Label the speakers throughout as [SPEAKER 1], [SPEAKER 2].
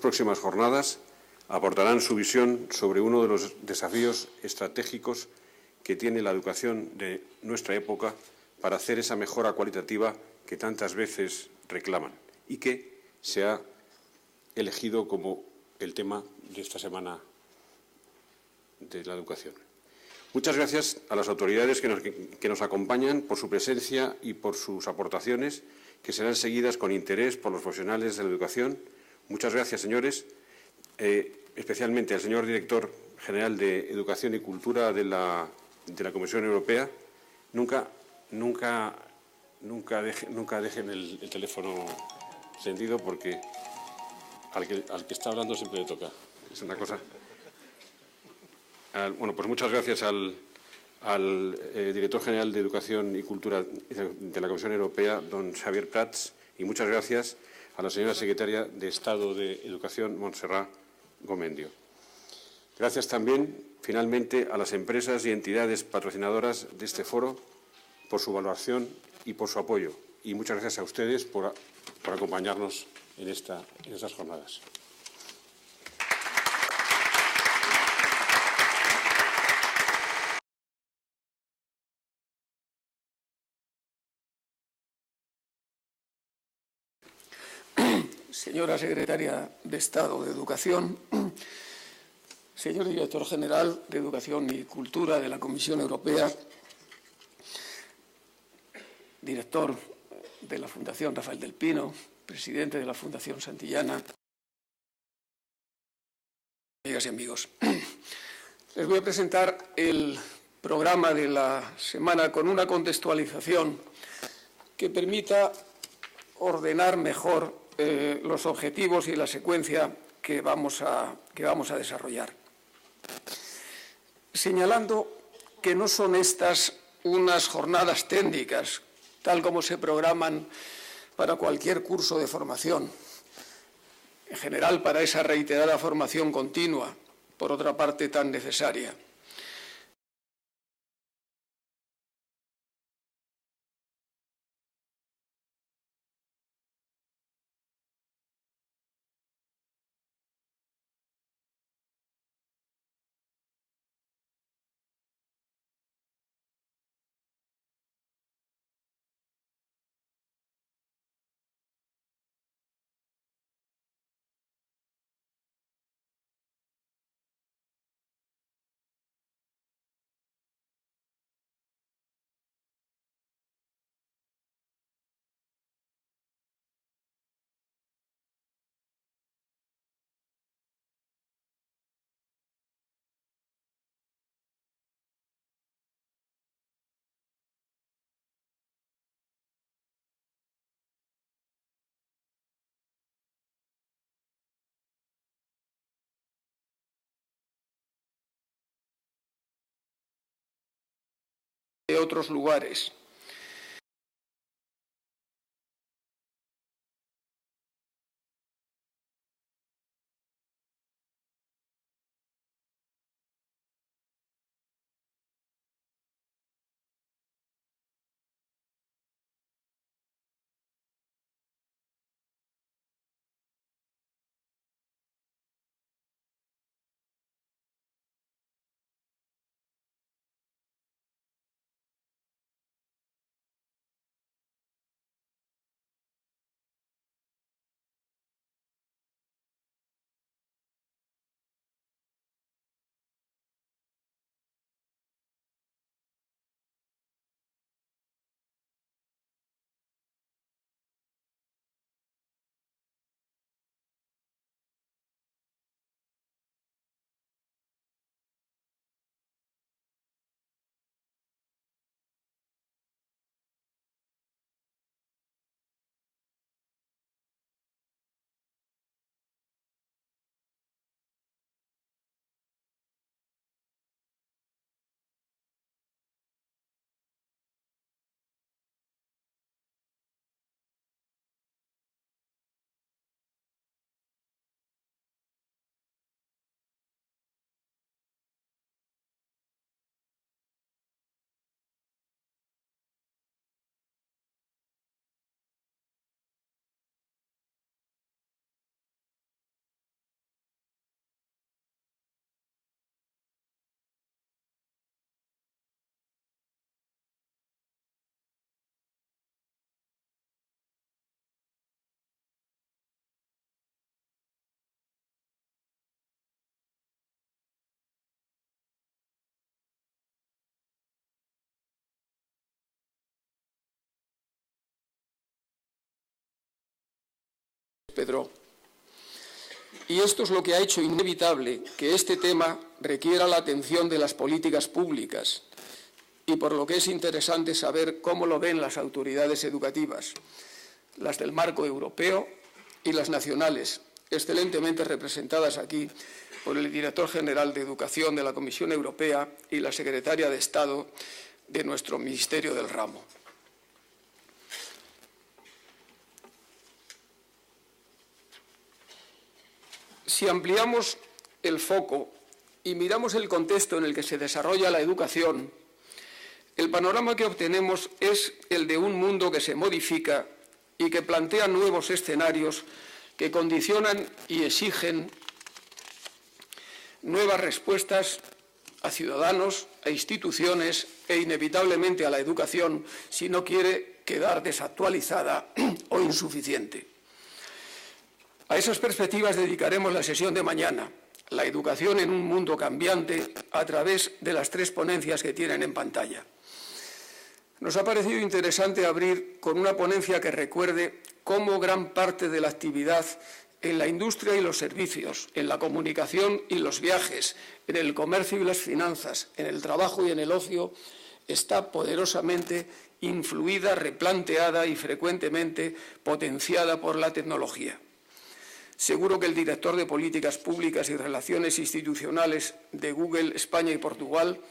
[SPEAKER 1] próximas jornadas aportarán su visión sobre uno de los desafíos estratégicos que tiene la educación de nuestra época para hacer esa mejora cualitativa que tantas veces reclaman y que se ha elegido como el tema de esta semana de la educación. Muchas gracias a las autoridades que nos acompañan por su presencia y por sus aportaciones, que serán seguidas con interés por los profesionales de la educación. Muchas gracias, señores, especialmente al señor Director General de Educación y Cultura de la Comisión Europea. Nunca dejen el teléfono encendido, porque al que está hablando siempre le toca. Es una cosa. Bueno, pues muchas gracias al Director General de Educación y Cultura de la Comisión Europea, don Xavier Prats, y muchas gracias a la señora Secretaria de Estado de Educación, Montserrat Gomendio. Gracias también, finalmente, a las empresas y entidades patrocinadoras de este foro por su valoración y por su apoyo. Y muchas gracias a ustedes por acompañarnos en estas jornadas.
[SPEAKER 2] Señora Secretaria de Estado de Educación, señor Director General de Educación y Cultura de la Comisión Europea, director de la Fundación Rafael del Pino, presidente de la Fundación Santillana, amigas y amigos. Les voy a presentar el programa de la semana con una contextualización que permita ordenar mejor los objetivos y la secuencia que vamos a desarrollar. Señalando que no son estas unas jornadas técnicas, tal como se programan para cualquier curso de formación, en general para esa reiterada formación continua, por otra parte tan necesaria. De otros lugares. Pedro. Y esto es lo que ha hecho inevitable que este tema requiera la atención de las políticas públicas y por lo que es interesante saber cómo lo ven las autoridades educativas, las del marco europeo y las nacionales, excelentemente representadas aquí por el director general de Educación de la Comisión Europea y la secretaria de Estado de nuestro Ministerio del Ramo. Si ampliamos el foco y miramos el contexto en el que se desarrolla la educación, el panorama que obtenemos es el de un mundo que se modifica y que plantea nuevos escenarios que condicionan y exigen nuevas respuestas a ciudadanos, a instituciones e inevitablemente a la educación si no quiere quedar desactualizada o insuficiente. A esas perspectivas dedicaremos la sesión de mañana, la educación en un mundo cambiante, a través de las 3 ponencias que tienen en pantalla. Nos ha parecido interesante abrir con una ponencia que recuerde cómo gran parte de la actividad en la industria y los servicios, en la comunicación y los viajes, en el comercio y las finanzas, en el trabajo y en el ocio, está poderosamente influida, replanteada y frecuentemente potenciada por la tecnología. Seguro que el director de Políticas Públicas y Relaciones Institucionales de Google España y Portugal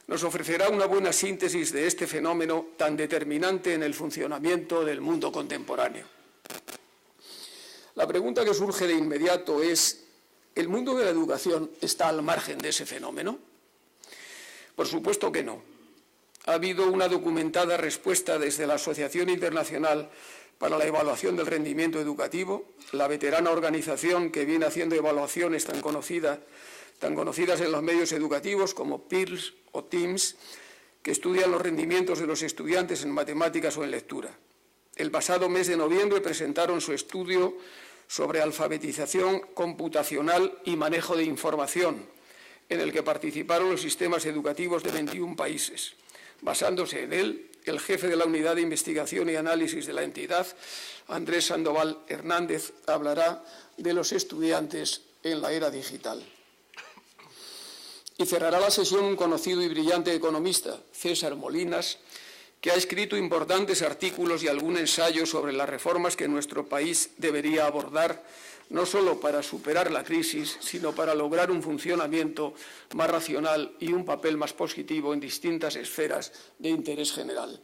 [SPEAKER 2] nos ofrecerá una buena síntesis de este fenómeno tan determinante en el funcionamiento del mundo contemporáneo. La pregunta que surge de inmediato es: ¿el mundo de la educación está al margen de ese fenómeno? Por supuesto que no. Ha habido una documentada respuesta desde la Asociación Internacional para la Evaluación del Rendimiento Educativo, la veterana organización que viene haciendo evaluaciones tan conocidas en los medios educativos como PIRLS o TIMSS, que estudian los rendimientos de los estudiantes en matemáticas o en lectura. El pasado mes de noviembre presentaron su estudio sobre alfabetización computacional y manejo de información, en el que participaron los sistemas educativos de 21 países. Basándose en él, el jefe de la Unidad de Investigación y Análisis de la entidad, Andrés Sandoval Hernández, hablará de los estudiantes en la era digital. Y cerrará la sesión un conocido y brillante economista, César Molinas, que ha escrito importantes artículos y algún ensayo sobre las reformas que nuestro país debería abordar, no solo para superar la crisis, sino para lograr un funcionamiento más racional y un papel más positivo en distintas esferas de interés general.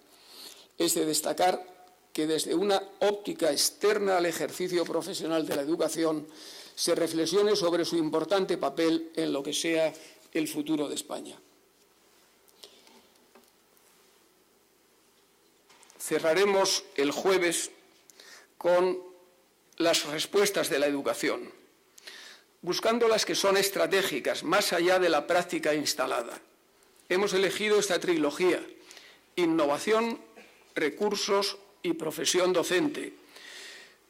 [SPEAKER 2] Es de destacar que desde una óptica externa al ejercicio profesional de la educación se reflexione sobre su importante papel en lo que sea el futuro de España. Cerraremos el jueves con las respuestas de la educación, buscando las que son estratégicas, más allá de la práctica instalada. Hemos elegido esta trilogía: innovación, recursos y profesión docente,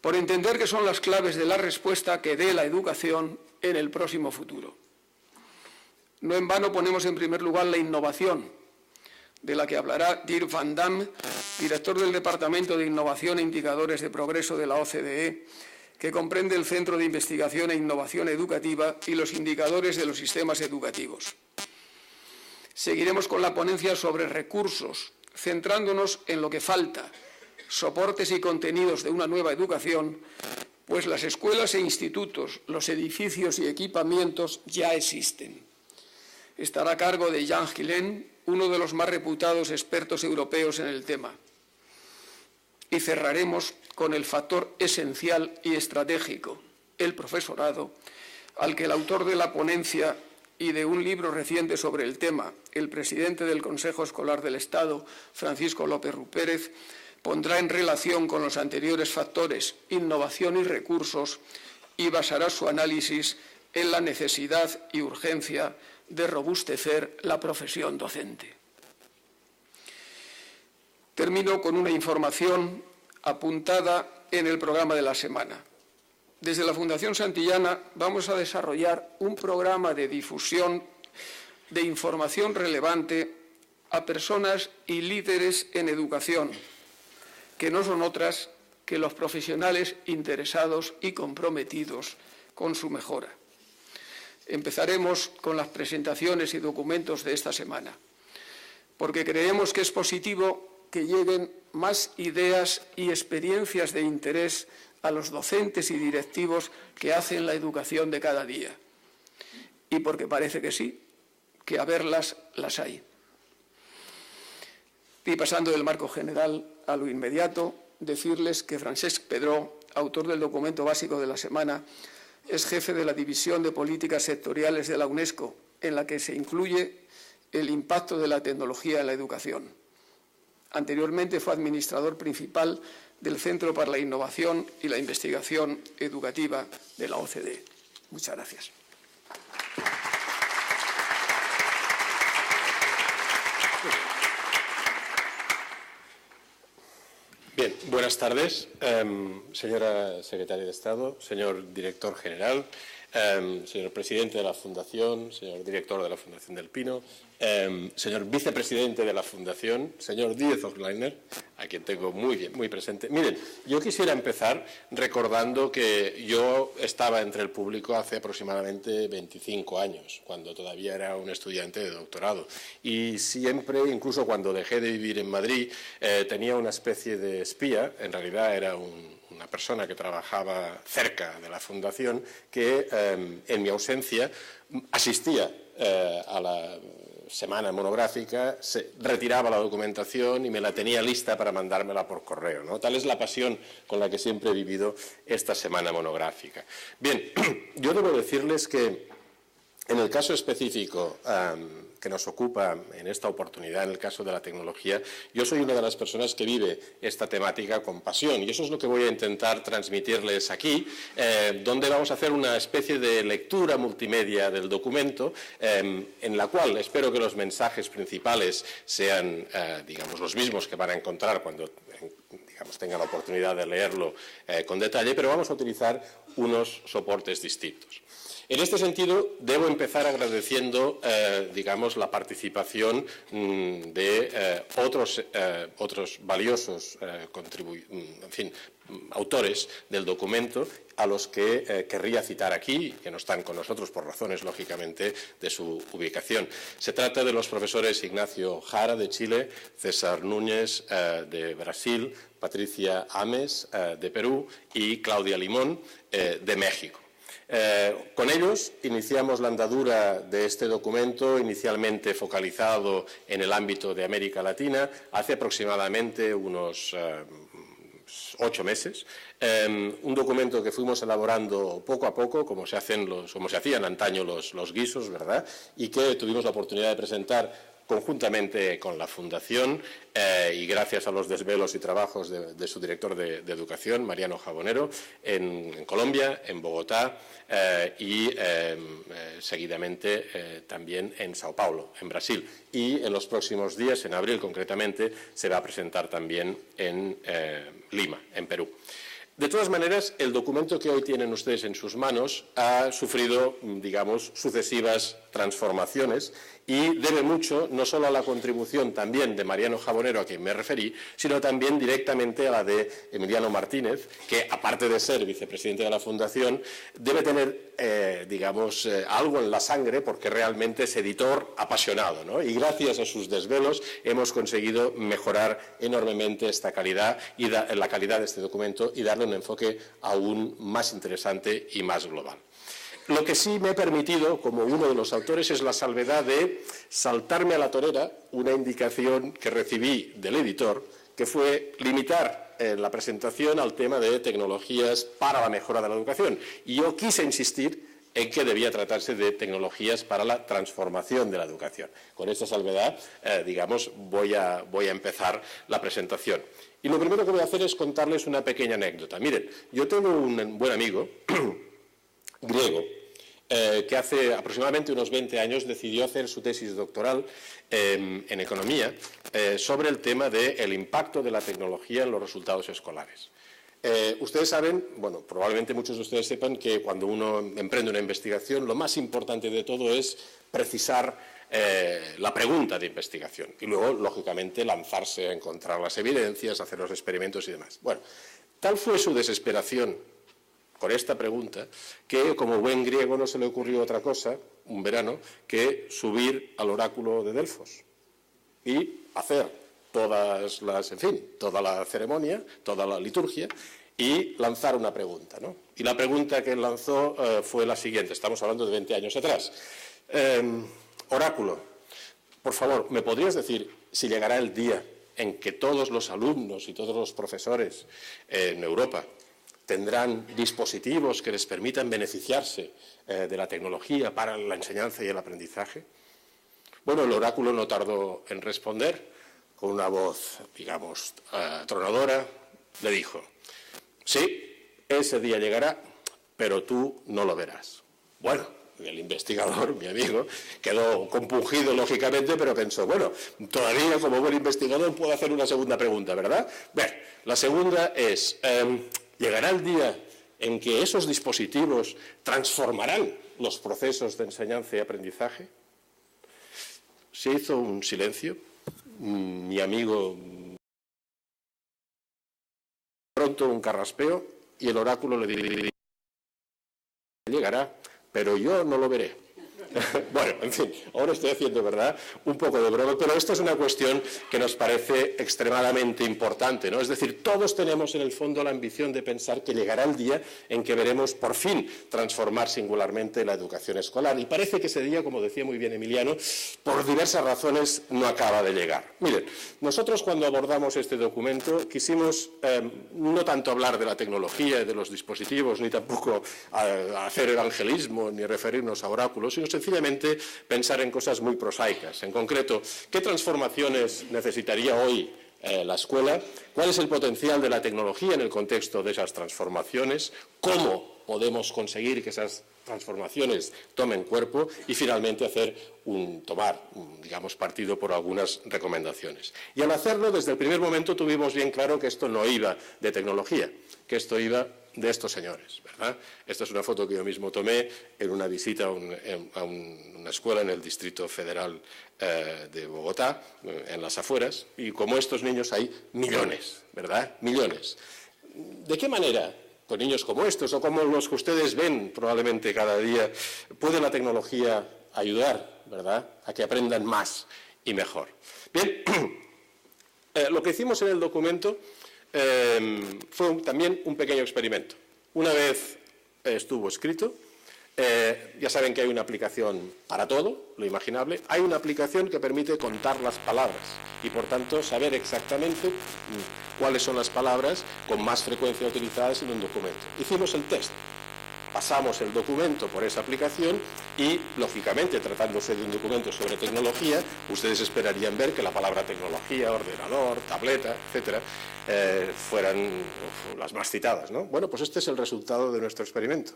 [SPEAKER 2] por entender que son las claves de la respuesta que dé la educación en el próximo futuro. No en vano ponemos en primer lugar la innovación, de la que hablará Dirk van Dam, director del Departamento de Innovación e Indicadores de Progreso de la OCDE, que comprende el Centro de Investigación e Innovación Educativa y los indicadores de los sistemas educativos. Seguiremos con la ponencia sobre recursos, centrándonos en lo que falta, soportes y contenidos de una nueva educación, pues las escuelas e institutos, los edificios y equipamientos ya existen. Estará a cargo de Jean Gillen, uno de los más reputados expertos europeos en el tema. Y cerraremos con el factor esencial y estratégico, el profesorado, al que el autor de la ponencia y de un libro reciente sobre el tema, el presidente del Consejo Escolar del Estado, Francisco López Rupérez, pondrá en relación con los anteriores factores, innovación y recursos, y basará su análisis en la necesidad y urgencia de robustecer la profesión docente. Termino con una información apuntada en el programa de la semana. Desde la Fundación Santillana vamos a desarrollar un programa de difusión de información relevante a personas y líderes en educación, que no son otras que los profesionales interesados y comprometidos con su mejora. Empezaremos con las presentaciones y documentos de esta semana, porque creemos que es positivo que lleguen más ideas y experiencias de interés a los docentes y directivos que hacen la educación de cada día. Y porque parece que sí, que a verlas las hay. Y pasando del marco general a lo inmediato, decirles que Francesc Pedró, autor del documento básico de la semana, es jefe de la División de Políticas Sectoriales de la UNESCO, en la que se incluye el impacto de la tecnología en la educación. Anteriormente fue administrador principal del Centro para la Innovación y la Investigación Educativa de la OCDE. Muchas gracias.
[SPEAKER 3] Bien, buenas tardes, señora secretaria de Estado, señor director general, señor presidente de la Fundación, señor director de la Fundación del Pino, señor vicepresidente de la Fundación, señor Díez Ochlainer, a quien tengo muy presente. Miren, yo quisiera empezar recordando que yo estaba entre el público hace aproximadamente 25 años, cuando todavía era un estudiante de doctorado. Y siempre, incluso cuando dejé de vivir en Madrid, tenía una especie de espía, en realidad era una persona que trabajaba cerca de la Fundación, que en mi ausencia asistía a la semana monográfica, se retiraba la documentación y me la tenía lista para mandármela por correo, ¿no? Tal es la pasión con la que siempre he vivido esta semana monográfica. Bien, yo debo decirles que en el caso específico que nos ocupa en esta oportunidad, en el caso de la tecnología, yo soy una de las personas que vive esta temática con pasión y eso es lo que voy a intentar transmitirles aquí, donde vamos a hacer una especie de lectura multimedia del documento, en la cual espero que los mensajes principales sean, digamos, los mismos que van a encontrar cuando tengan la oportunidad de leerlo con detalle, pero vamos a utilizar unos soportes distintos. En este sentido, debo empezar agradeciendo, digamos, la participación de otros valiosos autores del documento, a los que querría citar aquí, que no están con nosotros por razones, lógicamente, de su ubicación. Se trata de los profesores Ignacio Jara, de Chile, César Núñez, de Brasil, Patricia Ames, de Perú, y Claudia Limón, de México. Con ellos iniciamos la andadura de este documento, inicialmente focalizado en el ámbito de América Latina, hace aproximadamente unos 8 meses. Un documento que fuimos elaborando poco a poco, como se hacían antaño los guisos, ¿verdad? Y que tuvimos la oportunidad de presentar conjuntamente con la Fundación y gracias a los desvelos y trabajos de su director de Educación, Mariano Jabonero, en Colombia, en Bogotá y seguidamente también en Sao Paulo, en Brasil. Y en los próximos días, en abril concretamente, se va a presentar también en Lima, en Perú. De todas maneras, el documento que hoy tienen ustedes en sus manos ha sufrido, digamos, sucesivas transformaciones y debe mucho no solo a la contribución también de Mariano Jabonero, a quien me referí, sino también directamente a la de Emiliano Martínez, que aparte de ser vicepresidente de la Fundación, debe tener, digamos, algo en la sangre porque realmente es editor apasionado, ¿no? Y gracias a sus desvelos hemos conseguido mejorar enormemente esta calidad y la calidad de este documento y darle un enfoque aún más interesante y más global. Lo que sí me he permitido, como uno de los autores, es la salvedad de saltarme a la torera una indicación que recibí del editor, que fue limitar la presentación al tema de tecnologías para la mejora de la educación. Y yo quise insistir en que debía tratarse de tecnologías para la transformación de la educación. Con esta salvedad, digamos, voy a empezar la presentación. Y lo primero que voy a hacer es contarles una pequeña anécdota. Miren, yo tengo un buen amigo griego que hace aproximadamente unos 20 años decidió hacer su tesis doctoral en economía sobre el tema del impacto de la tecnología en los resultados escolares. Ustedes saben, bueno, probablemente muchos de ustedes sepan que cuando uno emprende una investigación, lo más importante de todo es precisar la pregunta de investigación y luego, lógicamente, lanzarse a encontrar las evidencias, hacer los experimentos y demás. Bueno, Tal fue su desesperación con esta pregunta que, como buen griego, no se le ocurrió otra cosa, un verano, que subir al oráculo de Delfos y hacer toda la ceremonia, toda la liturgia, y lanzar una pregunta, ¿no? Y la pregunta que él lanzó fue la siguiente, estamos hablando de 20 años atrás. Oráculo, por favor, ¿me podrías decir si llegará el día en que todos los alumnos y todos los profesores en Europa tendrán dispositivos que les permitan beneficiarse de la tecnología para la enseñanza y el aprendizaje? Bueno, el oráculo no tardó en responder, con una voz, digamos, tronadora, le dijo: sí, ese día llegará, pero tú no lo verás. Bueno, el investigador, mi amigo, quedó compungido, lógicamente, pero pensó, bueno, todavía como buen investigador puedo hacer una segunda pregunta, ¿verdad? Bien, la segunda es, ¿llegará el día en que esos dispositivos transformarán los procesos de enseñanza y aprendizaje? Se hizo un silencio. Mi amigo, pronto un carraspeo, y el oráculo le dijo: llegará, pero yo no lo veré. Bueno, en fin, ahora estoy haciendo, ¿verdad?, un poco de broma, pero esto es una cuestión que nos parece extremadamente importante, ¿no? Es decir, todos tenemos en el fondo la ambición de pensar que llegará el día en que veremos por fin transformar singularmente la educación escolar. Y parece que ese día, como decía muy bien Emiliano, por diversas razones no acaba de llegar. Miren, nosotros cuando abordamos este documento quisimos no tanto hablar de la tecnología y de los dispositivos, ni tampoco hacer evangelismo, ni referirnos a oráculos, sino sencillamente pensar en cosas muy prosaicas. En concreto, ¿qué transformaciones necesitaría hoy la escuela? ¿Cuál es el potencial de la tecnología en el contexto de esas transformaciones? ¿Cómo podemos conseguir que esas transformaciones tomen cuerpo? Y finalmente tomar partido por algunas recomendaciones. Y al hacerlo, desde el primer momento tuvimos bien claro que esto no iba de tecnología, que esto iba de estos señores, ¿verdad? Esta es una foto que yo mismo tomé en una visita a una escuela en el Distrito Federal de Bogotá, en las afueras, y como estos niños hay millones, ¿verdad? Millones. ¿De qué manera, con niños como estos o como los que ustedes ven probablemente cada día, puede la tecnología ayudar, ¿verdad?, a que aprendan más y mejor? Bien, lo que hicimos en el documento fue también un pequeño experimento. Una vez estuvo escrito, ya saben que hay una aplicación para todo, lo imaginable. Hay una aplicación que permite contar las palabras y, por tanto, saber exactamente cuáles son las palabras con más frecuencia utilizadas en un documento. Hicimos el test. Pasamos el documento por esa aplicación y, lógicamente, tratándose de un documento sobre tecnología, ustedes esperarían ver que la palabra tecnología, ordenador, tableta, etcétera, fueran las más citadas, ¿no? Bueno, pues este es el resultado de nuestro experimento.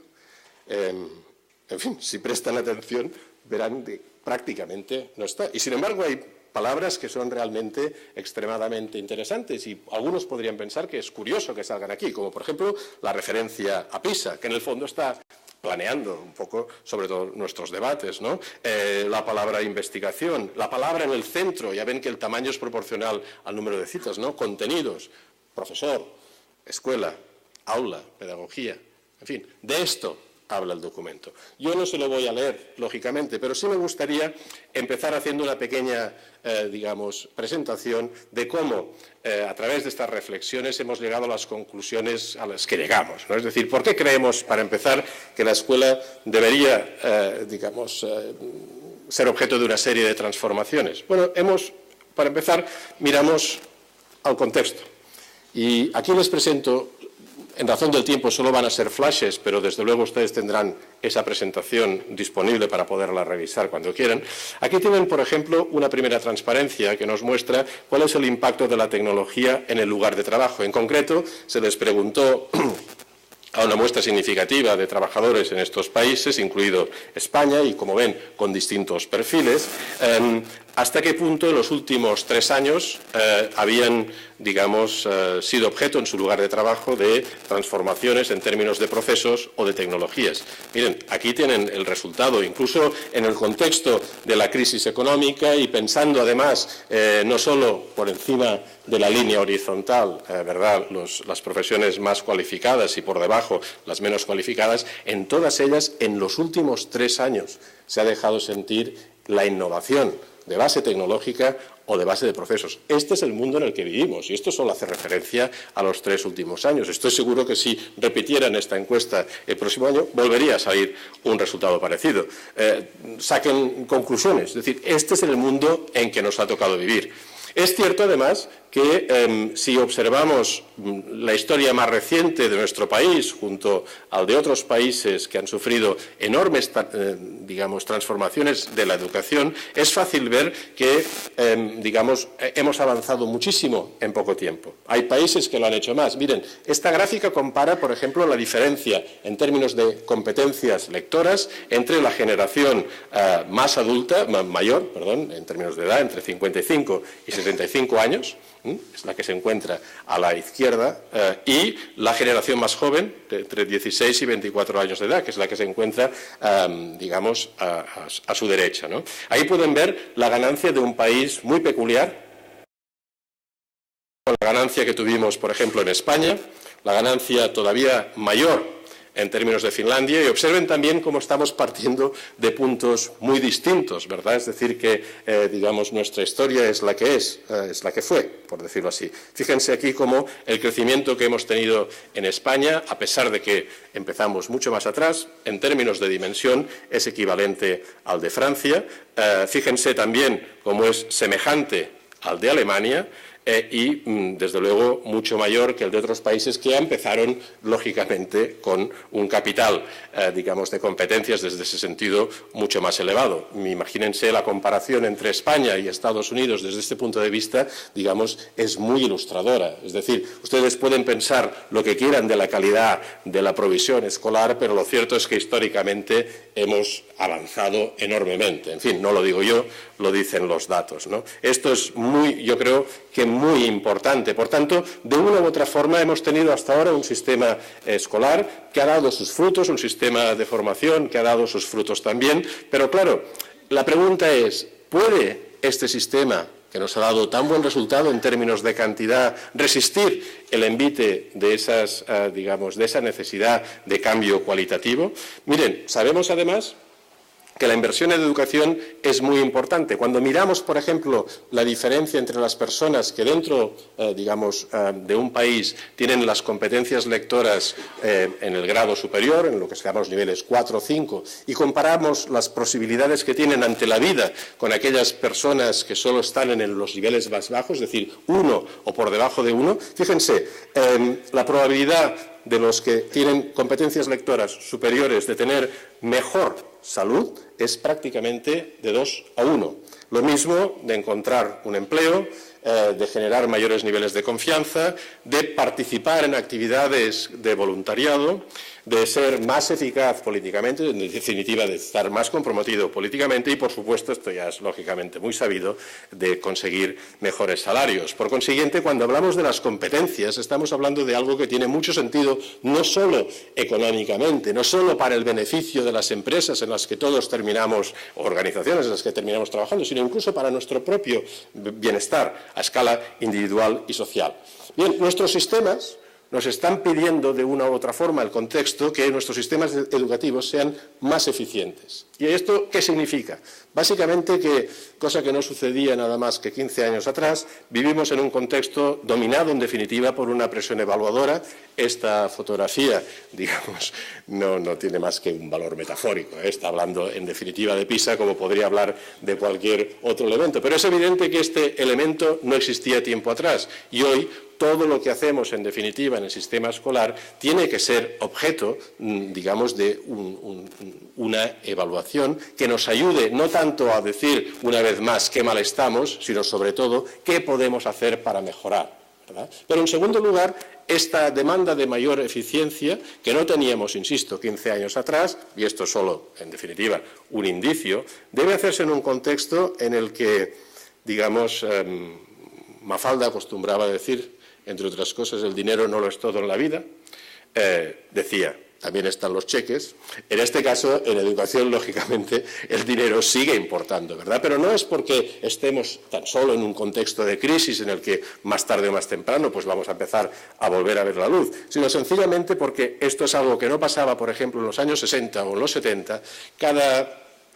[SPEAKER 3] En fin, si prestan atención, verán que prácticamente no está. Y, sin embargo, hay palabras que son realmente extremadamente interesantes y algunos podrían pensar que es curioso que salgan aquí, como por ejemplo la referencia a PISA, que en el fondo está planeando un poco sobre todo nuestros debates, ¿no? La palabra investigación, la palabra en el centro, ya ven que el tamaño es proporcional al número de citas, ¿no? Contenidos, profesor, escuela, aula, pedagogía, en fin, de esto habla el documento. Yo no se lo voy a leer, lógicamente, pero sí me gustaría empezar haciendo una pequeña, presentación de cómo, a través de estas reflexiones, hemos llegado a las conclusiones a las que llegamos, ¿no? Es decir, ¿por qué creemos, para empezar, que la escuela debería, ser objeto de una serie de transformaciones? Bueno, para empezar, miramos al contexto. Y aquí les presento. En razón del tiempo solo van a ser flashes, pero desde luego ustedes tendrán esa presentación disponible para poderla revisar cuando quieran. Aquí tienen, por ejemplo, una primera transparencia que nos muestra cuál es el impacto de la tecnología en el lugar de trabajo. En concreto, se les preguntó a una muestra significativa de trabajadores en estos países, incluido España, y como ven, con distintos perfiles, hasta qué punto en los últimos 3 años habían, digamos, sido objeto en su lugar de trabajo de transformaciones en términos de procesos o de tecnologías. Miren, aquí tienen el resultado, incluso en el contexto de la crisis económica y pensando además no solo por encima de la línea horizontal, ¿verdad?, las profesiones más cualificadas y por debajo las menos cualificadas, en todas ellas en los últimos 3 años se ha dejado sentir la innovación de base tecnológica o de base de procesos. Este es el mundo en el que vivimos y esto solo hace referencia a los 3 últimos años. Estoy seguro que si repitieran esta encuesta el próximo año volvería a salir un resultado parecido. Saquen conclusiones, es decir, este es el mundo en que nos ha tocado vivir. Es cierto, además, que si observamos la historia más reciente de nuestro país junto al de otros países que han sufrido enormes, digamos, transformaciones de la educación, es fácil ver que, digamos, hemos avanzado muchísimo en poco tiempo. Hay países que lo han hecho más. Miren, esta gráfica compara, por ejemplo, la diferencia en términos de competencias lectoras entre la generación más adulta, mayor, perdón, en términos de edad, entre 55 y 75 años, es la que se encuentra a la izquierda, y la generación más joven, entre 16 y 24 años de edad, que es la que se encuentra, digamos, a su derecha, ¿no? Ahí pueden ver la ganancia de un país muy peculiar, la ganancia que tuvimos, por ejemplo, en España, la ganancia todavía mayor en términos de Finlandia, y observen también cómo estamos partiendo de puntos muy distintos, ¿verdad? Es decir, que, digamos, nuestra historia es la que fue, por decirlo así. Fíjense aquí cómo el crecimiento que hemos tenido en España, a pesar de que empezamos mucho más atrás, en términos de dimensión, es equivalente al de Francia. Fíjense también cómo es semejante al de Alemania, y, desde luego, mucho mayor que el de otros países que empezaron, lógicamente, con un capital, digamos, de competencias desde ese sentido mucho más elevado. Imagínense la comparación entre España y Estados Unidos desde este punto de vista, digamos, es muy ilustradora. Es decir, ustedes pueden pensar lo que quieran de la calidad de la provisión escolar, pero lo cierto es que históricamente hemos avanzado enormemente. En fin, no lo digo yo, lo dicen los datos, ¿no? Esto es yo creo que muy importante. Por tanto, de una u otra forma hemos tenido hasta ahora un sistema escolar que ha dado sus frutos, un sistema de formación que ha dado sus frutos también, pero claro, la pregunta es, ¿puede este sistema que nos ha dado tan buen resultado en términos de cantidad resistir el envite de esas, digamos, de esa necesidad de cambio cualitativo? Miren, sabemos además que la inversión en educación es muy importante. Cuando miramos, por ejemplo, la diferencia entre las personas que dentro, digamos, de un país tienen las competencias lectoras en el grado superior, en lo que se llama los niveles 4 o 5, y comparamos las posibilidades que tienen ante la vida con aquellas personas que solo están en los niveles más bajos, es decir, 1 o por debajo de 1, fíjense, la probabilidad de los que tienen competencias lectoras superiores de tener mejor salud es prácticamente de 2 a 1. Lo mismo de encontrar un empleo, de generar mayores niveles de confianza, de participar en actividades de voluntariado, de ser más eficaz políticamente, en definitiva de estar más comprometido políticamente y, por supuesto, esto ya es lógicamente muy sabido, de conseguir mejores salarios. Por consiguiente, cuando hablamos de las competencias, estamos hablando de algo que tiene mucho sentido, no solo económicamente, no solo para el beneficio de las empresas en las que todos terminamos, organizaciones en las que terminamos trabajando, sino incluso para nuestro propio bienestar a escala individual y social. Bien, nuestros sistemas nos están pidiendo de una u otra forma el contexto que nuestros sistemas educativos sean más eficientes. ¿Y esto qué significa? Básicamente que, cosa que no sucedía nada más que 15 años atrás, vivimos en un contexto dominado en definitiva por una presión evaluadora. Esta fotografía, digamos, no tiene más que un valor metafórico, ¿eh? Está hablando en definitiva de PISA como podría hablar de cualquier otro elemento. Pero es evidente que este elemento no existía tiempo atrás y hoy todo lo que hacemos, en definitiva, en el sistema escolar tiene que ser objeto, digamos, de una evaluación que nos ayude no tanto a decir una vez más qué mal estamos, sino sobre todo qué podemos hacer para mejorar, ¿verdad? Pero en segundo lugar, esta demanda de mayor eficiencia, que no teníamos, insisto, 15 años atrás, y esto es solo, en definitiva, un indicio, debe hacerse en un contexto en el que, digamos, Mafalda acostumbraba a decir, entre otras cosas, el dinero no lo es todo en la vida, decía, también están los cheques. En este caso, en educación, lógicamente, el dinero sigue importando, ¿verdad? Pero no es porque estemos tan solo en un contexto de crisis en el que más tarde o más temprano pues vamos a empezar a volver a ver la luz, sino sencillamente porque esto es algo que no pasaba, por ejemplo, en los años 60 o en los 70,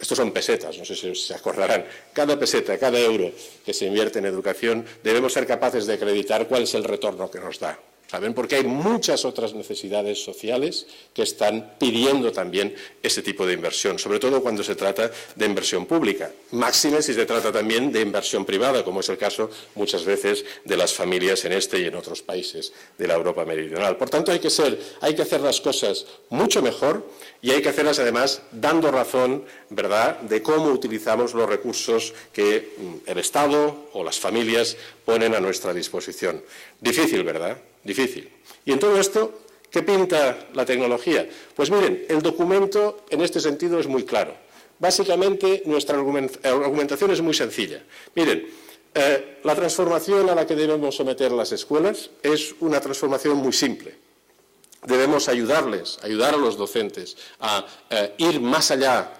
[SPEAKER 3] estos son pesetas, no sé si se acordarán, cada peseta, cada euro que se invierte en educación debemos ser capaces de acreditar cuál es el retorno que nos da. ¿Saben? Porque hay muchas otras necesidades sociales que están pidiendo también ese tipo de inversión, sobre todo cuando se trata de inversión pública. Máxime si se trata también de inversión privada, como es el caso muchas veces de las familias en este y en otros países de la Europa meridional. Por tanto, hay que hacer las cosas mucho mejor y hay que hacerlas además dando razón, ¿verdad?, de cómo utilizamos los recursos que el Estado o las familias ponen a nuestra disposición. Difícil, ¿verdad? Difícil. Y en todo esto, ¿qué pinta la tecnología? Pues miren, el documento en este sentido es muy claro. Básicamente, nuestra argumentación es muy sencilla. Miren, la transformación a la que debemos someter las escuelas es una transformación muy simple. Debemos ayudar a los docentes a ir más allá,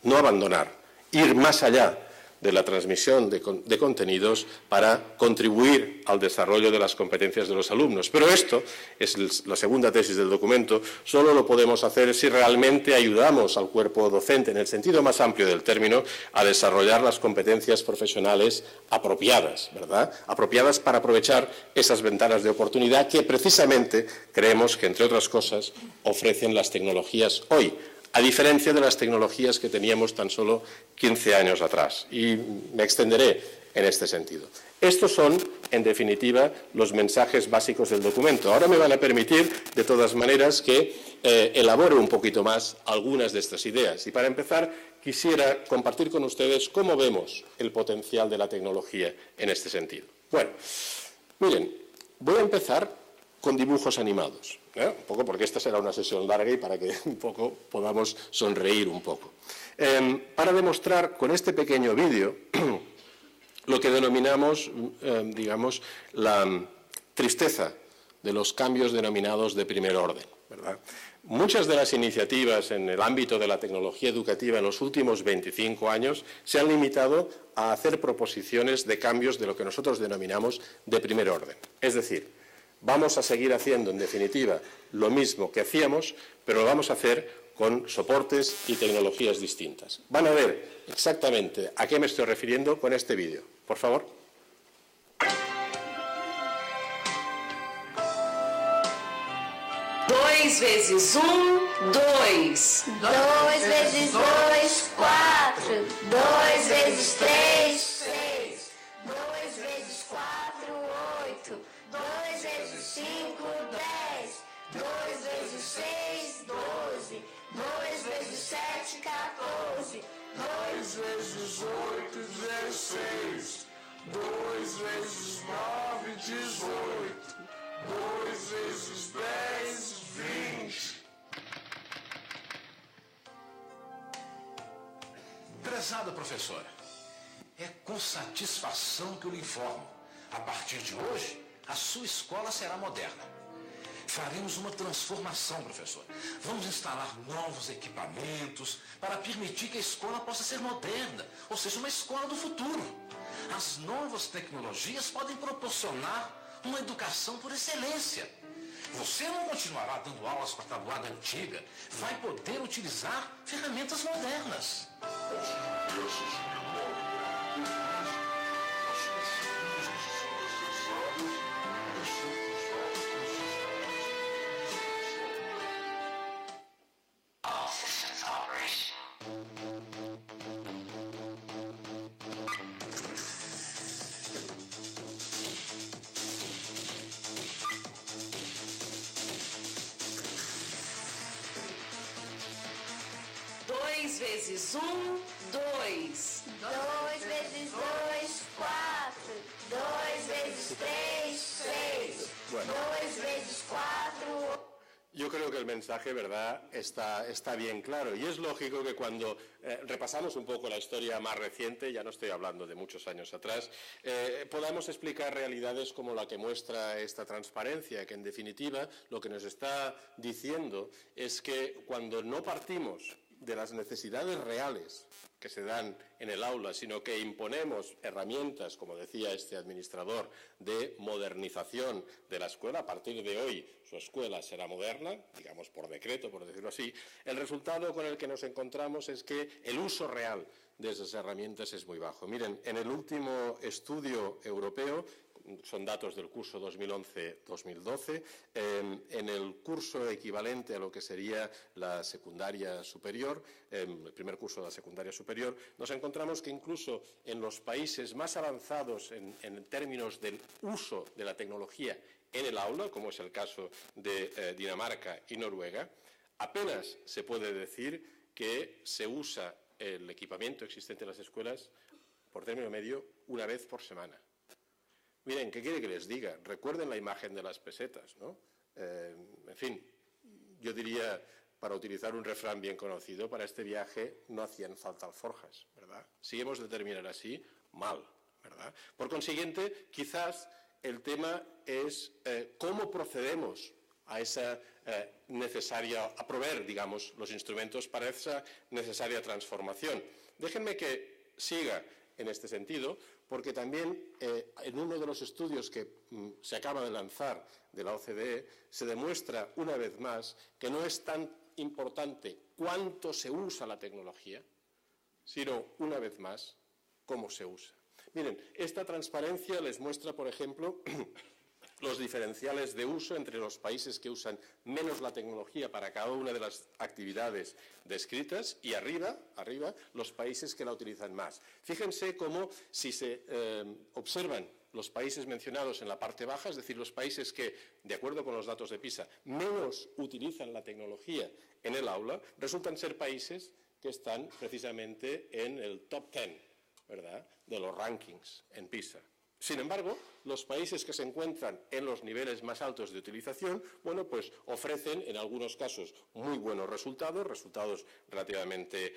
[SPEAKER 3] no abandonar, ir más allá de la transmisión de contenidos para contribuir al desarrollo de las competencias de los alumnos. Pero esto, es la segunda tesis del documento, solo lo podemos hacer si realmente ayudamos al cuerpo docente, en el sentido más amplio del término, a desarrollar las competencias profesionales apropiadas, ¿verdad? Apropiadas para aprovechar esas ventanas de oportunidad que precisamente creemos que, entre otras cosas, ofrecen las tecnologías hoy, a diferencia de las tecnologías que teníamos tan solo 15 años atrás. Y me extenderé en este sentido. Estos son, en definitiva, los mensajes básicos del documento. Ahora me van a permitir, de todas maneras, que elabore un poquito más algunas de estas ideas. Y para empezar, quisiera compartir con ustedes cómo vemos el potencial de la tecnología en este sentido. Bueno, miren, voy a empezar con dibujos animados. Un poco porque esta será una sesión larga y para que un poco podamos sonreír un poco. Para demostrar con este pequeño vídeo lo que denominamos, digamos, la tristeza de los cambios denominados de primer orden, ¿verdad? Muchas de las iniciativas en el ámbito de la tecnología educativa en los últimos 25 años se han limitado a hacer proposiciones de cambios de lo que nosotros denominamos de primer orden. Es decir, vamos a seguir haciendo, en definitiva, lo mismo que hacíamos, pero lo vamos a hacer con soportes y tecnologías distintas. Van a ver exactamente a qué me estoy refiriendo con este vídeo. Por favor.
[SPEAKER 4] 2 vezes 1, 2.
[SPEAKER 5] 2 vezes 2, 4. 2 vezes 3, 6. 2 vezes 4, 8. 2 vezes 5, 10. 2 vezes 6, 12. 2 vezes 7, 14. 2 vezes 8, 16. 2 vezes 9, 18. 2 vezes 10, 20.
[SPEAKER 6] Prezada professora, é com satisfação que eu lhe informo. A partir de hoje, a sua escola será moderna. Faremos uma transformação, professor. Vamos instalar novos equipamentos para permitir que a escola possa ser moderna, ou seja, uma escola do futuro. As novas tecnologias podem proporcionar uma educação por excelência. Você não continuará dando aulas com a tabuada antiga, vai poder utilizar ferramentas modernas.
[SPEAKER 4] Vezes 1, 2.
[SPEAKER 5] 2 vezes 2, 4. 2 vezes 3, 6.
[SPEAKER 3] Bueno.
[SPEAKER 5] 2 vezes 4.
[SPEAKER 3] Yo creo que el mensaje, ¿verdad?, está bien claro. Y es lógico que cuando repasamos un poco la historia más reciente, ya no estoy hablando de muchos años atrás, podamos explicar realidades como la que muestra esta transparencia, que en definitiva lo que nos está diciendo es que cuando no partimos de las necesidades reales que se dan en el aula, sino que imponemos herramientas, como decía este administrador, de modernización de la escuela. A partir de hoy su escuela será moderna, digamos por decreto, por decirlo así. El resultado con el que nos encontramos es que el uso real de esas herramientas es muy bajo. Miren, en el último estudio europeo, son datos del curso 2011-2012, en el curso equivalente a lo que sería la secundaria superior, el primer curso de la secundaria superior, nos encontramos que incluso en los países más avanzados en términos del uso de la tecnología en el aula, como es el caso de Dinamarca y Noruega, apenas se puede decir que se usa el equipamiento existente en las escuelas por término medio una vez por semana. Miren, ¿qué quiere que les diga? Recuerden la imagen de las pesetas, ¿no? En fin, yo diría, para utilizar un refrán bien conocido, para este viaje no hacían falta alforjas, ¿verdad? Si hemos de terminar así, mal, ¿verdad? Por consiguiente, quizás el tema es cómo procedemos a esa a proveer, digamos, los instrumentos para esa necesaria transformación. Déjenme que siga en este sentido, porque también en uno de los estudios que se acaba de lanzar de la OCDE se demuestra una vez más que no es tan importante cuánto se usa la tecnología, sino una vez más cómo se usa. Miren, esta transparencia les muestra, por ejemplo, los diferenciales de uso entre los países que usan menos la tecnología para cada una de las actividades descritas y arriba, los países que la utilizan más. Fíjense cómo si se observan los países mencionados en la parte baja, es decir, los países que, de acuerdo con los datos de PISA, menos utilizan la tecnología en el aula, resultan ser países que están precisamente en el top 10, ¿verdad?, de los rankings en PISA. Sin embargo, los países que se encuentran en los niveles más altos de utilización, bueno, pues ofrecen en algunos casos muy buenos resultados relativamente,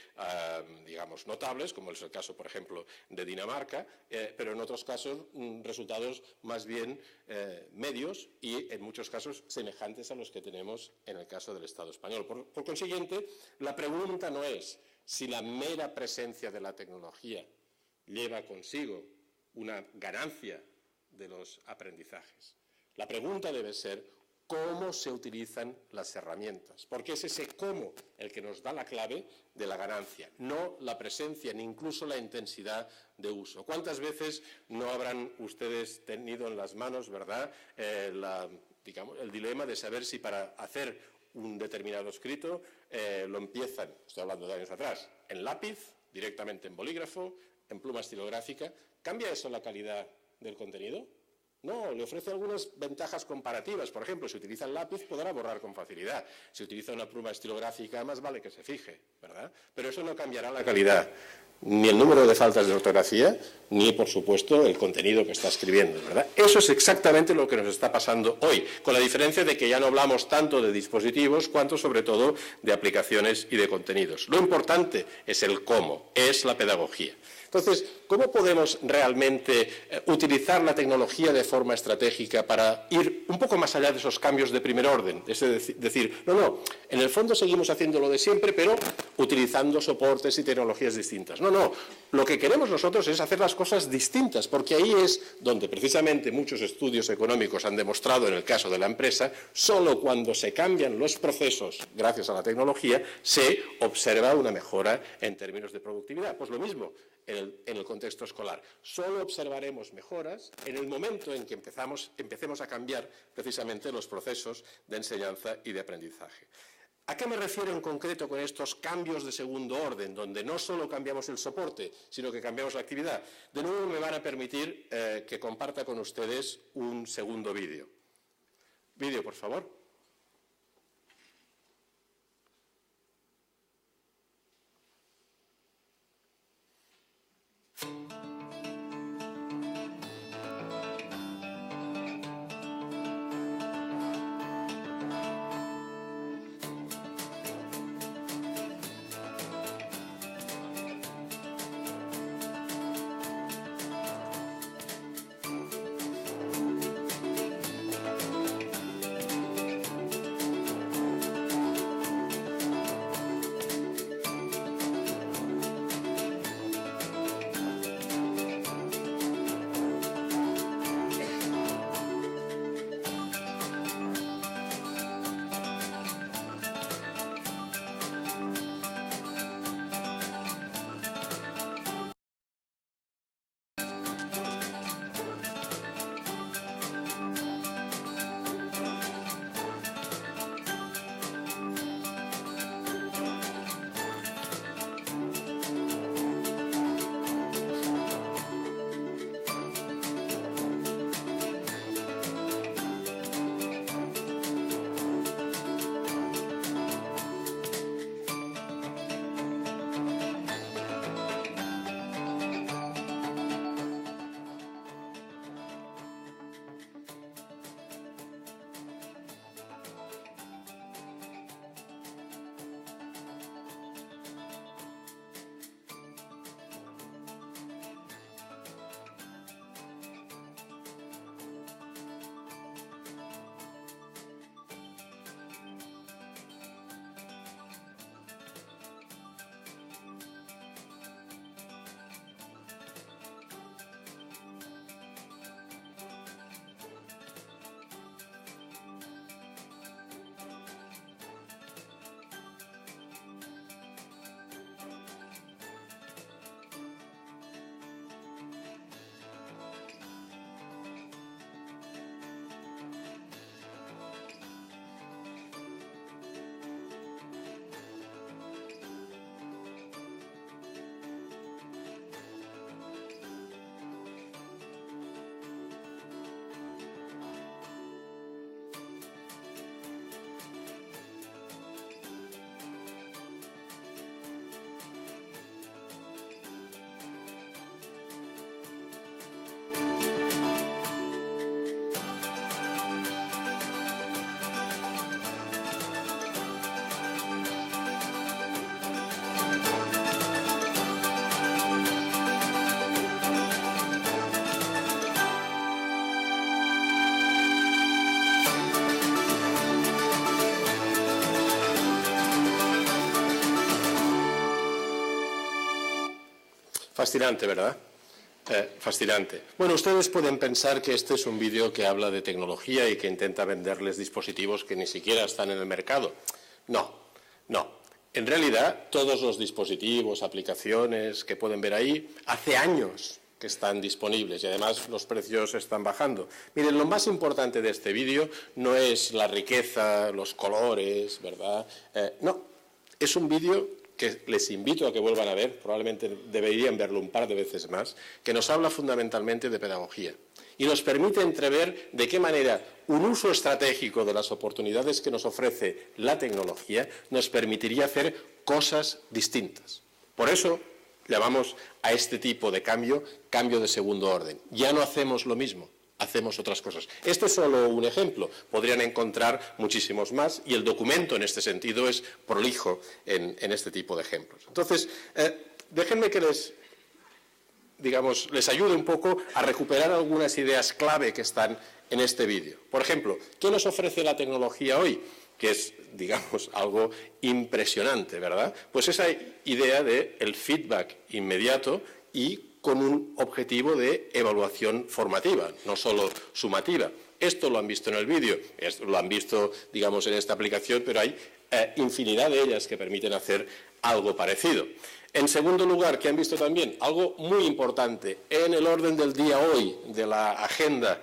[SPEAKER 3] digamos, notables, como es el caso, por ejemplo, de Dinamarca, pero en otros casos resultados más bien medios y en muchos casos semejantes a los que tenemos en el caso del Estado español. Por consiguiente, la pregunta no es si la mera presencia de la tecnología lleva consigo una ganancia de los aprendizajes. La pregunta debe ser cómo se utilizan las herramientas, porque es ese cómo el que nos da la clave de la ganancia, no la presencia ni incluso la intensidad de uso. ¿Cuántas veces no habrán ustedes tenido en las manos, verdad, el dilema de saber si para hacer un determinado escrito lo empiezan, estoy hablando de años atrás, en lápiz, directamente en bolígrafo, en pluma estilográfica? ¿Cambia eso la calidad del contenido? No, le ofrece algunas ventajas comparativas. Por ejemplo, si utiliza el lápiz podrá borrar con facilidad. Si utiliza una pluma estilográfica, más vale que se fije, ¿verdad? Pero eso no cambiará la calidad, ni el número de faltas de ortografía, ni, por supuesto, el contenido que está escribiendo, ¿verdad? Eso es exactamente lo que nos está pasando hoy, con la diferencia de que ya no hablamos tanto de dispositivos, cuanto, sobre todo, de aplicaciones y de contenidos. Lo importante es el cómo, es la pedagogía. Entonces, ¿cómo podemos realmente utilizar la tecnología de forma estratégica para ir un poco más allá de esos cambios de primer orden? Es decir, no, en el fondo seguimos haciendo lo de siempre, pero utilizando soportes y tecnologías distintas. No, lo que queremos nosotros es hacer las cosas distintas, porque ahí es donde precisamente muchos estudios económicos han demostrado, en el caso de la empresa, solo cuando se cambian los procesos, gracias a la tecnología, se observa una mejora en términos de productividad. Pues lo mismo en el contexto escolar. Solo observaremos mejoras en el momento en que empecemos a cambiar precisamente los procesos de enseñanza y de aprendizaje. ¿A qué me refiero en concreto con estos cambios de segundo orden, donde no solo cambiamos el soporte, sino que cambiamos la actividad? De nuevo me van a permitir que comparta con ustedes un segundo vídeo. Vídeo, por favor. Fascinante, ¿verdad? Fascinante. Bueno, ustedes pueden pensar que este es un vídeo que habla de tecnología y que intenta venderles dispositivos que ni siquiera están en el mercado. No, no. En realidad, todos los dispositivos, aplicaciones que pueden ver ahí, hace años que están disponibles y además los precios están bajando. Miren, lo más importante de este vídeo no es la riqueza, los colores, ¿verdad? No, es un vídeo que les invito a que vuelvan a ver, probablemente deberían verlo un par de veces más, que nos habla fundamentalmente de pedagogía y nos permite entrever de qué manera un uso estratégico de las oportunidades que nos ofrece la tecnología nos permitiría hacer cosas distintas. Por eso llamamos a este tipo de cambio de segundo orden. Ya no hacemos lo mismo. Hacemos otras cosas. Este es solo un ejemplo. Podrían encontrar muchísimos más y el documento en este sentido es prolijo en este tipo de ejemplos. Entonces, déjenme que les ayude un poco a recuperar algunas ideas clave que están en este vídeo. Por ejemplo, ¿qué nos ofrece la tecnología hoy? Que es, digamos, algo impresionante, ¿verdad? Pues esa idea del feedback inmediato y con un objetivo de evaluación formativa, no solo sumativa. Esto lo han visto en el vídeo, lo han visto, digamos, en esta aplicación, pero hay infinidad de ellas que permiten hacer algo parecido. En segundo lugar, que han visto también algo muy importante en el orden del día hoy de la agenda,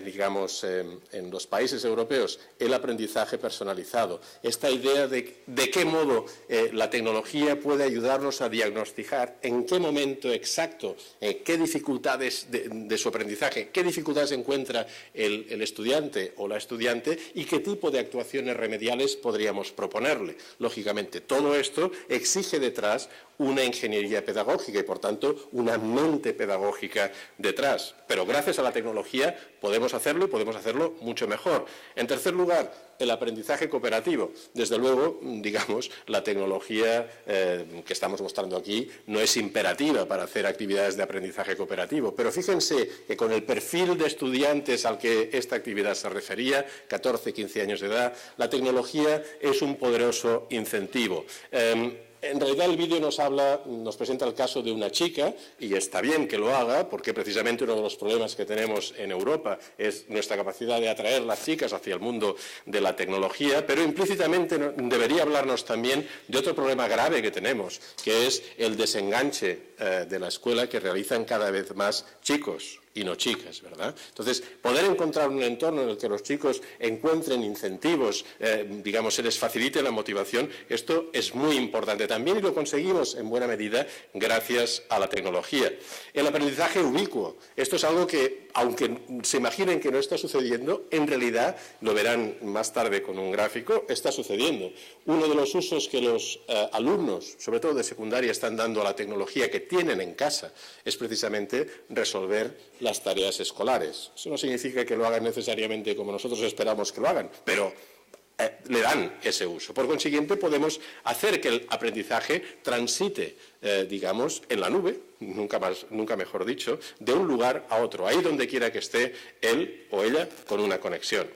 [SPEAKER 3] digamos, en los países europeos, el aprendizaje personalizado. Esta idea de qué modo la tecnología puede ayudarnos a diagnosticar en qué momento exacto, qué dificultades de su aprendizaje, qué dificultades encuentra el estudiante o la estudiante y qué tipo de actuaciones remediales podríamos proponerle. Lógicamente, todo esto exige detrás una ingeniería pedagógica y, por tanto, una mente pedagógica detrás. Pero gracias a la tecnología podemos hacerlo y podemos hacerlo mucho mejor. En tercer lugar, el aprendizaje cooperativo. Desde luego, digamos, la tecnología que estamos mostrando aquí no es imperativa para hacer actividades de aprendizaje cooperativo, pero fíjense que con el perfil de estudiantes al que esta actividad se refería, 14, 15 años de edad, la tecnología es un poderoso incentivo. En realidad el vídeo nos presenta el caso de una chica, y está bien que lo haga, porque precisamente uno de los problemas que tenemos en Europa es nuestra capacidad de atraer las chicas hacia el mundo de la tecnología, pero implícitamente debería hablarnos también de otro problema grave que tenemos, que es el desenganche de la escuela que realizan cada vez más chicos y no chicas, ¿verdad? Entonces, poder encontrar un entorno en el que los chicos encuentren incentivos, digamos, se les facilite la motivación, esto es muy importante también y lo conseguimos en buena medida gracias a la tecnología. El aprendizaje ubicuo, esto es algo que, aunque se imaginen que no está sucediendo, en realidad, lo verán más tarde con un gráfico, está sucediendo. Uno de los usos que los alumnos, sobre todo de secundaria, están dando a la tecnología que tienen en casa es precisamente resolver las tareas escolares. Eso no significa que lo hagan necesariamente como nosotros esperamos que lo hagan, pero le dan ese uso. Por consiguiente, podemos hacer que el aprendizaje transite, digamos, en la nube, nunca mejor dicho, de un lugar a otro, ahí donde quiera que esté él o ella con una conexión.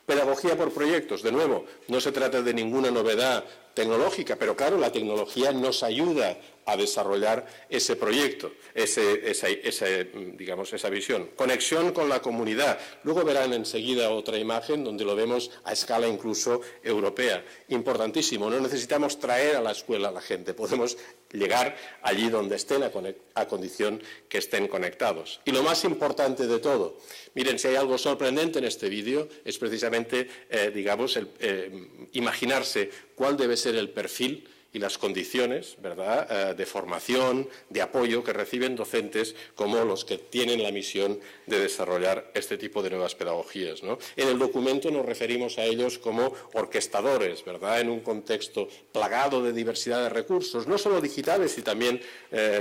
[SPEAKER 3] Pedagogía por proyectos, de nuevo, no se trata de ninguna novedad tecnológica, pero claro, la tecnología nos ayuda a desarrollar ese proyecto, esa visión. Conexión con la comunidad. Luego verán enseguida otra imagen donde lo vemos a escala incluso europea. Importantísimo, no necesitamos traer a la escuela a la gente, podemos llegar allí donde estén a condición que estén conectados. Y lo más importante de todo, miren, si hay algo sorprendente en este vídeo, es precisamente, imaginarse cuál debe ser el perfil y las condiciones, ¿verdad?, de formación, de apoyo que reciben docentes como los que tienen la misión de desarrollar este tipo de nuevas pedagogías, ¿no? En el documento nos referimos a ellos como orquestadores, ¿verdad?, en un contexto plagado de diversidad de recursos, no solo digitales y también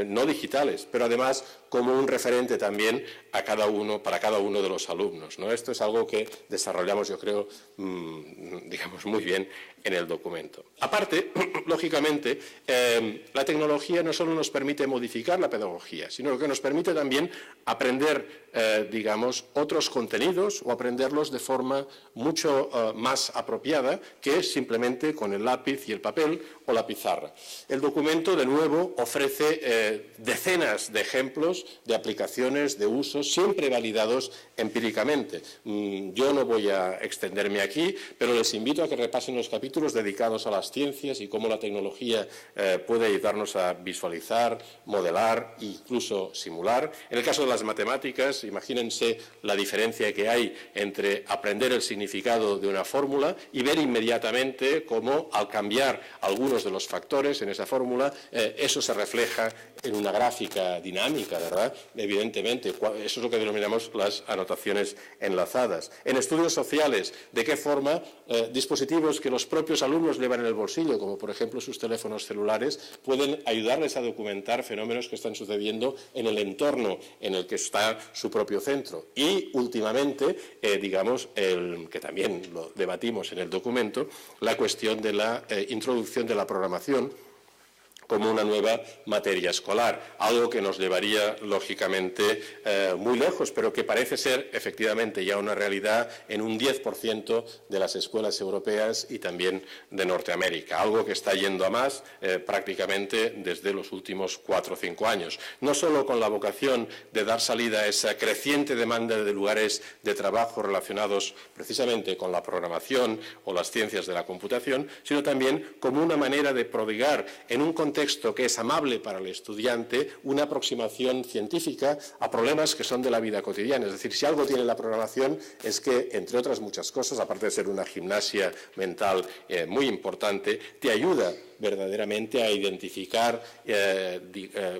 [SPEAKER 3] no digitales, pero además como un referente también para cada uno de los alumnos, ¿no? Esto es algo que desarrollamos, yo creo, digamos, muy bien en el documento. Aparte, lógicamente, efectivamente, la tecnología no solo nos permite modificar la pedagogía, sino que nos permite también aprender, digamos, otros contenidos o aprenderlos de forma mucho más apropiada que simplemente con el lápiz y el papel o la pizarra. El documento, de nuevo, ofrece decenas de ejemplos de aplicaciones, de usos, siempre validados empíricamente. Yo no voy a extenderme aquí, pero les invito a que repasen los capítulos dedicados a las ciencias y cómo la tecnología puede ayudarnos a visualizar, modelar e incluso simular. En el caso de las matemáticas, imagínense la diferencia que hay entre aprender el significado de una fórmula y ver inmediatamente cómo, al cambiar algunos de los factores en esa fórmula, eso se refleja en una gráfica dinámica, ¿verdad? Evidentemente, eso es lo que denominamos las anotaciones enlazadas. En estudios sociales, ¿de qué forma dispositivos que los propios alumnos llevan en el bolsillo, como por ejemplo sus teléfonos celulares, pueden ayudarles a documentar fenómenos que están sucediendo en el entorno en el que está su propio centro? Y, últimamente, digamos, que también lo debatimos en el documento, la cuestión de la introducción de la programación como una nueva materia escolar, algo que nos llevaría, lógicamente, muy lejos, pero que parece ser, efectivamente, ya una realidad en un 10% de las escuelas europeas y también de Norteamérica, algo que está yendo a más prácticamente desde los últimos 4 o 5 años. No solo con la vocación de dar salida a esa creciente demanda de lugares de trabajo relacionados precisamente con la programación o las ciencias de la computación, sino también como una manera de prodigar en un contexto que es amable para el estudiante una aproximación científica a problemas que son de la vida cotidiana. Es decir, si algo tiene la programación es que, entre otras muchas cosas, aparte de ser una gimnasia mental muy importante, te ayuda verdaderamente a identificar,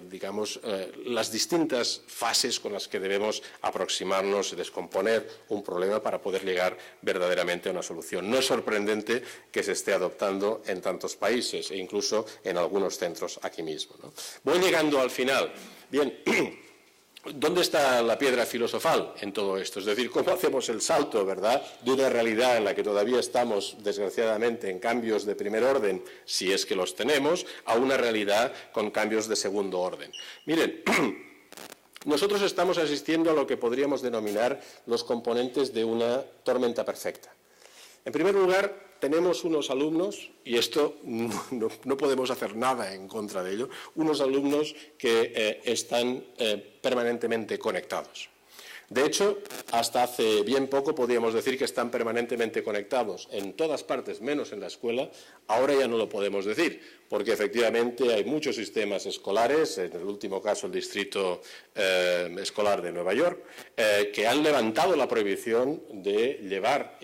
[SPEAKER 3] digamos, las distintas fases con las que debemos aproximarnos, descomponer un problema para poder llegar verdaderamente a una solución. No es sorprendente que se esté adoptando en tantos países e incluso en algunos centros aquí mismo, ¿no? Voy llegando al final. Bien. ¿Dónde está la piedra filosofal en todo esto? Es decir, ¿cómo hacemos el salto, verdad, de una realidad en la que todavía estamos, desgraciadamente, en cambios de primer orden, si es que los tenemos, a una realidad con cambios de segundo orden? Miren, nosotros estamos asistiendo a lo que podríamos denominar los componentes de una tormenta perfecta. En primer lugar, tenemos unos alumnos, y esto no podemos hacer nada en contra de ello, unos alumnos que están permanentemente conectados. De hecho, hasta hace bien poco podíamos decir que están permanentemente conectados en todas partes, menos en la escuela. Ahora ya no lo podemos decir, porque efectivamente hay muchos sistemas escolares, en el último caso el Distrito Escolar de Nueva York, que han levantado la prohibición de llevar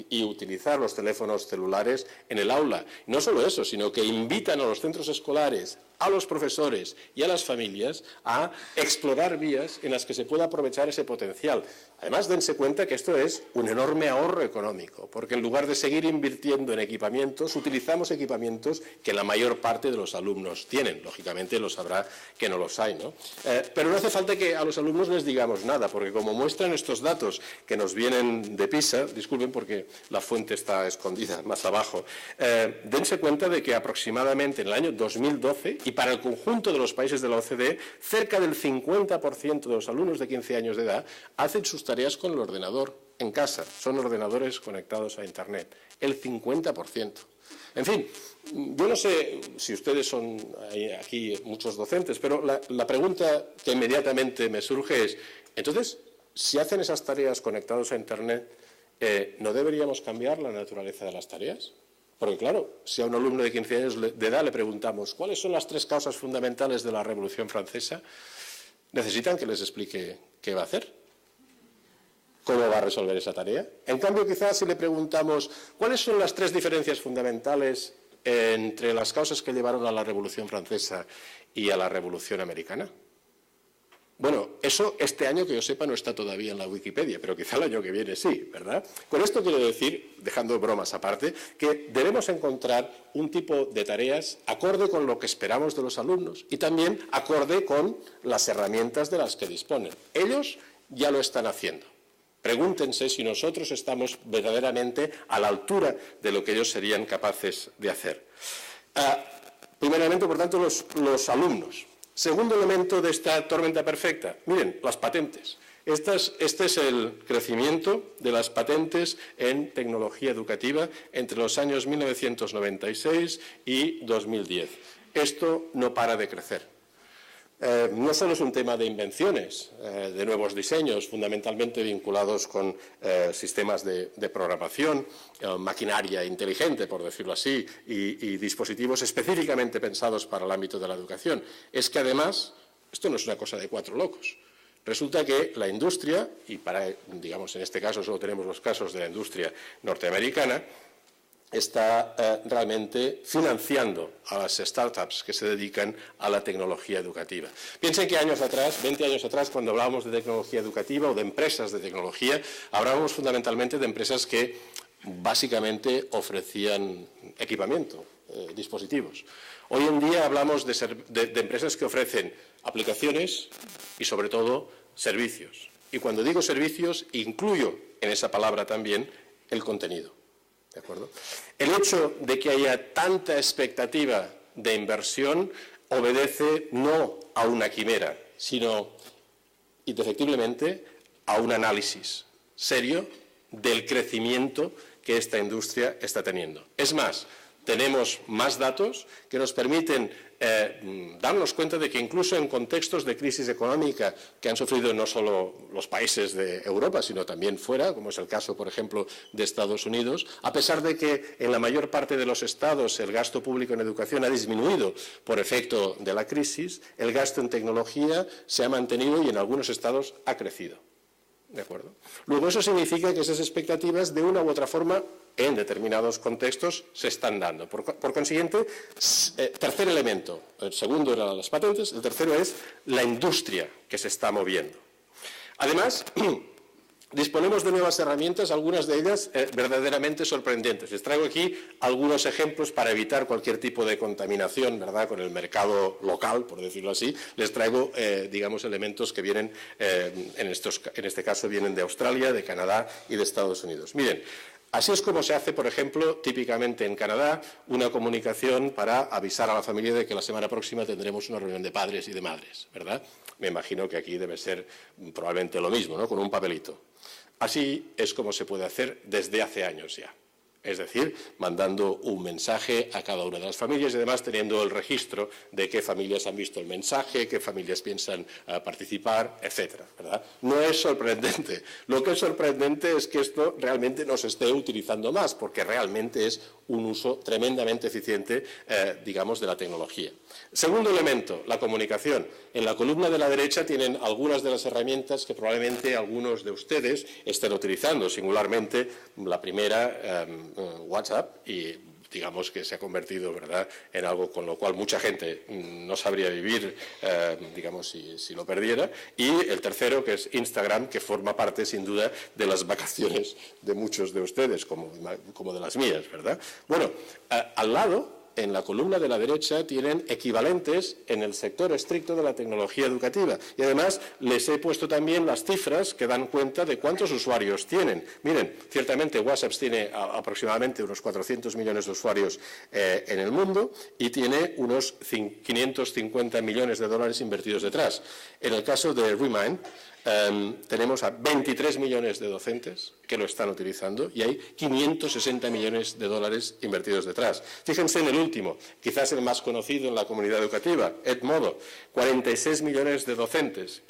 [SPEAKER 3] y utilizar los teléfonos celulares en el aula. No solo eso, sino que invitan a los centros escolares, a los profesores y a las familias a explorar vías en las que se pueda aprovechar ese potencial. Además, dense cuenta que esto es un enorme ahorro económico, porque en lugar de seguir invirtiendo en equipamientos, utilizamos equipamientos que la mayor parte de los alumnos tienen. Lógicamente, lo sabrá que no los hay, ¿no? Pero no hace falta que a los alumnos les digamos nada, porque como muestran estos datos que nos vienen de PISA, disculpen porque la fuente está escondida más abajo, dense cuenta de que aproximadamente en el año 2012, y para el conjunto de los países de la OCDE, cerca del 50% de los alumnos de 15 años de edad hacen sus tareas con el ordenador en casa, son ordenadores conectados a Internet, el 50%. En fin, yo no sé si ustedes son aquí muchos docentes, pero la pregunta que inmediatamente me surge es, entonces, si hacen esas tareas conectados a Internet, ¿no deberíamos cambiar la naturaleza de las tareas? Porque, claro, si a un alumno de 15 años de edad le preguntamos ¿cuáles son las 3 causas fundamentales de la Revolución Francesa?, necesitan que les explique qué va a hacer, cómo va a resolver esa tarea. En cambio, quizás si le preguntamos ¿cuáles son las 3 diferencias fundamentales entre las causas que llevaron a la Revolución Francesa y a la Revolución Americana? Bueno, eso este año que yo sepa no está todavía en la Wikipedia, pero quizá el año que viene sí, ¿verdad? Con esto quiero decir, dejando bromas aparte, que debemos encontrar un tipo de tareas acorde con lo que esperamos de los alumnos y también acorde con las herramientas de las que disponen. Ellos ya lo están haciendo. Pregúntense si nosotros estamos verdaderamente a la altura de lo que ellos serían capaces de hacer. Primer elemento, por tanto, los alumnos. Segundo elemento de esta tormenta perfecta, miren, las patentes. Este es el crecimiento de las patentes en tecnología educativa entre los años 1996 y 2010. Esto no para de crecer. No solo es un tema de invenciones, de nuevos diseños, fundamentalmente vinculados con sistemas de programación, maquinaria inteligente, por decirlo así, y dispositivos específicamente pensados para el ámbito de la educación. Es que además, esto no es una cosa de cuatro locos. Resulta que la industria, y digamos, en este caso solo tenemos los casos de la industria norteamericana, está realmente financiando a las startups que se dedican a la tecnología educativa. Piensen que años atrás, 20 años atrás, cuando hablábamos de tecnología educativa o de empresas de tecnología, hablábamos fundamentalmente de empresas que básicamente ofrecían equipamiento, dispositivos. Hoy en día hablamos de empresas que ofrecen aplicaciones y, sobre todo, servicios. Y cuando digo servicios, incluyo en esa palabra también el contenido. ¿De acuerdo? El hecho de que haya tanta expectativa de inversión obedece no a una quimera, sino, indefectiblemente, a un análisis serio del crecimiento que esta industria está teniendo. Es más, tenemos más datos que nos permiten darnos cuenta de que incluso en contextos de crisis económica que han sufrido no solo los países de Europa, sino también fuera, como es el caso, por ejemplo, de Estados Unidos, a pesar de que en la mayor parte de los estados el gasto público en educación ha disminuido por efecto de la crisis, el gasto en tecnología se ha mantenido y en algunos estados ha crecido. ¿De acuerdo? Luego, eso significa que esas expectativas, de una u otra forma, en determinados contextos, se están dando. Por consiguiente, tercer elemento. El segundo era las patentes, el tercero es la industria que se está moviendo. Además, disponemos de nuevas herramientas, algunas de ellas verdaderamente sorprendentes. Les traigo aquí algunos ejemplos para evitar cualquier tipo de contaminación, ¿verdad?, con el mercado local, por decirlo así. Les traigo, digamos, elementos que vienen, en este caso, vienen de Australia, de Canadá y de Estados Unidos. Miren, así es como se hace, por ejemplo, típicamente en Canadá, una comunicación para avisar a la familia de que la semana próxima tendremos una reunión de padres y de madres, ¿verdad? Me imagino que aquí debe ser probablemente lo mismo, ¿no?, con un papelito. Así es como se puede hacer desde hace años ya. Es decir, mandando un mensaje a cada una de las familias y además teniendo el registro de qué familias han visto el mensaje, qué familias piensan participar, etcétera, ¿verdad? No es sorprendente. Lo que es sorprendente es que esto realmente no se esté utilizando más, porque realmente es un uso tremendamente eficiente, digamos, de la tecnología. Segundo elemento, la comunicación. En la columna de la derecha tienen algunas de las herramientas que probablemente algunos de ustedes estén utilizando, singularmente la primera, WhatsApp, y digamos que se ha convertido, ¿verdad?, en algo con lo cual mucha gente no sabría vivir, digamos, si lo perdiera. Y el tercero, que es Instagram, que forma parte, sin duda, de las vacaciones de muchos de ustedes, como de las mías, ¿verdad? Bueno, al lado, en la columna de la derecha, tienen equivalentes en el sector estricto de la tecnología educativa. Y además les he puesto también las cifras que dan cuenta de cuántos usuarios tienen. Miren, ciertamente WhatsApp tiene aproximadamente unos 400 millones de usuarios en el mundo y tiene unos 550 millones de dólares invertidos detrás. En el caso de Remind, tenemos a 23 millones de docentes que lo están utilizando y hay 560 millones de dólares invertidos detrás. Fíjense en el último, quizás el más conocido en la comunidad educativa, Edmodo, 46 millones de docentes,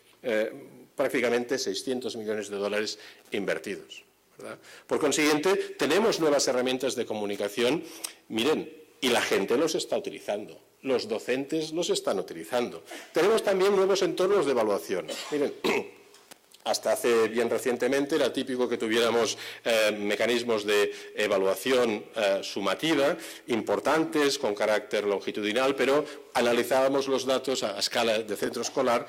[SPEAKER 3] prácticamente 600 millones de dólares invertidos, ¿verdad? Por consiguiente, tenemos nuevas herramientas de comunicación, miren, y la gente los está utilizando. Los docentes los están utilizando. Tenemos también nuevos entornos de evaluación. Miren, hasta hace bien recientemente era típico que tuviéramos mecanismos de evaluación sumativa importantes, con carácter longitudinal, pero analizábamos los datos a escala de centro escolar,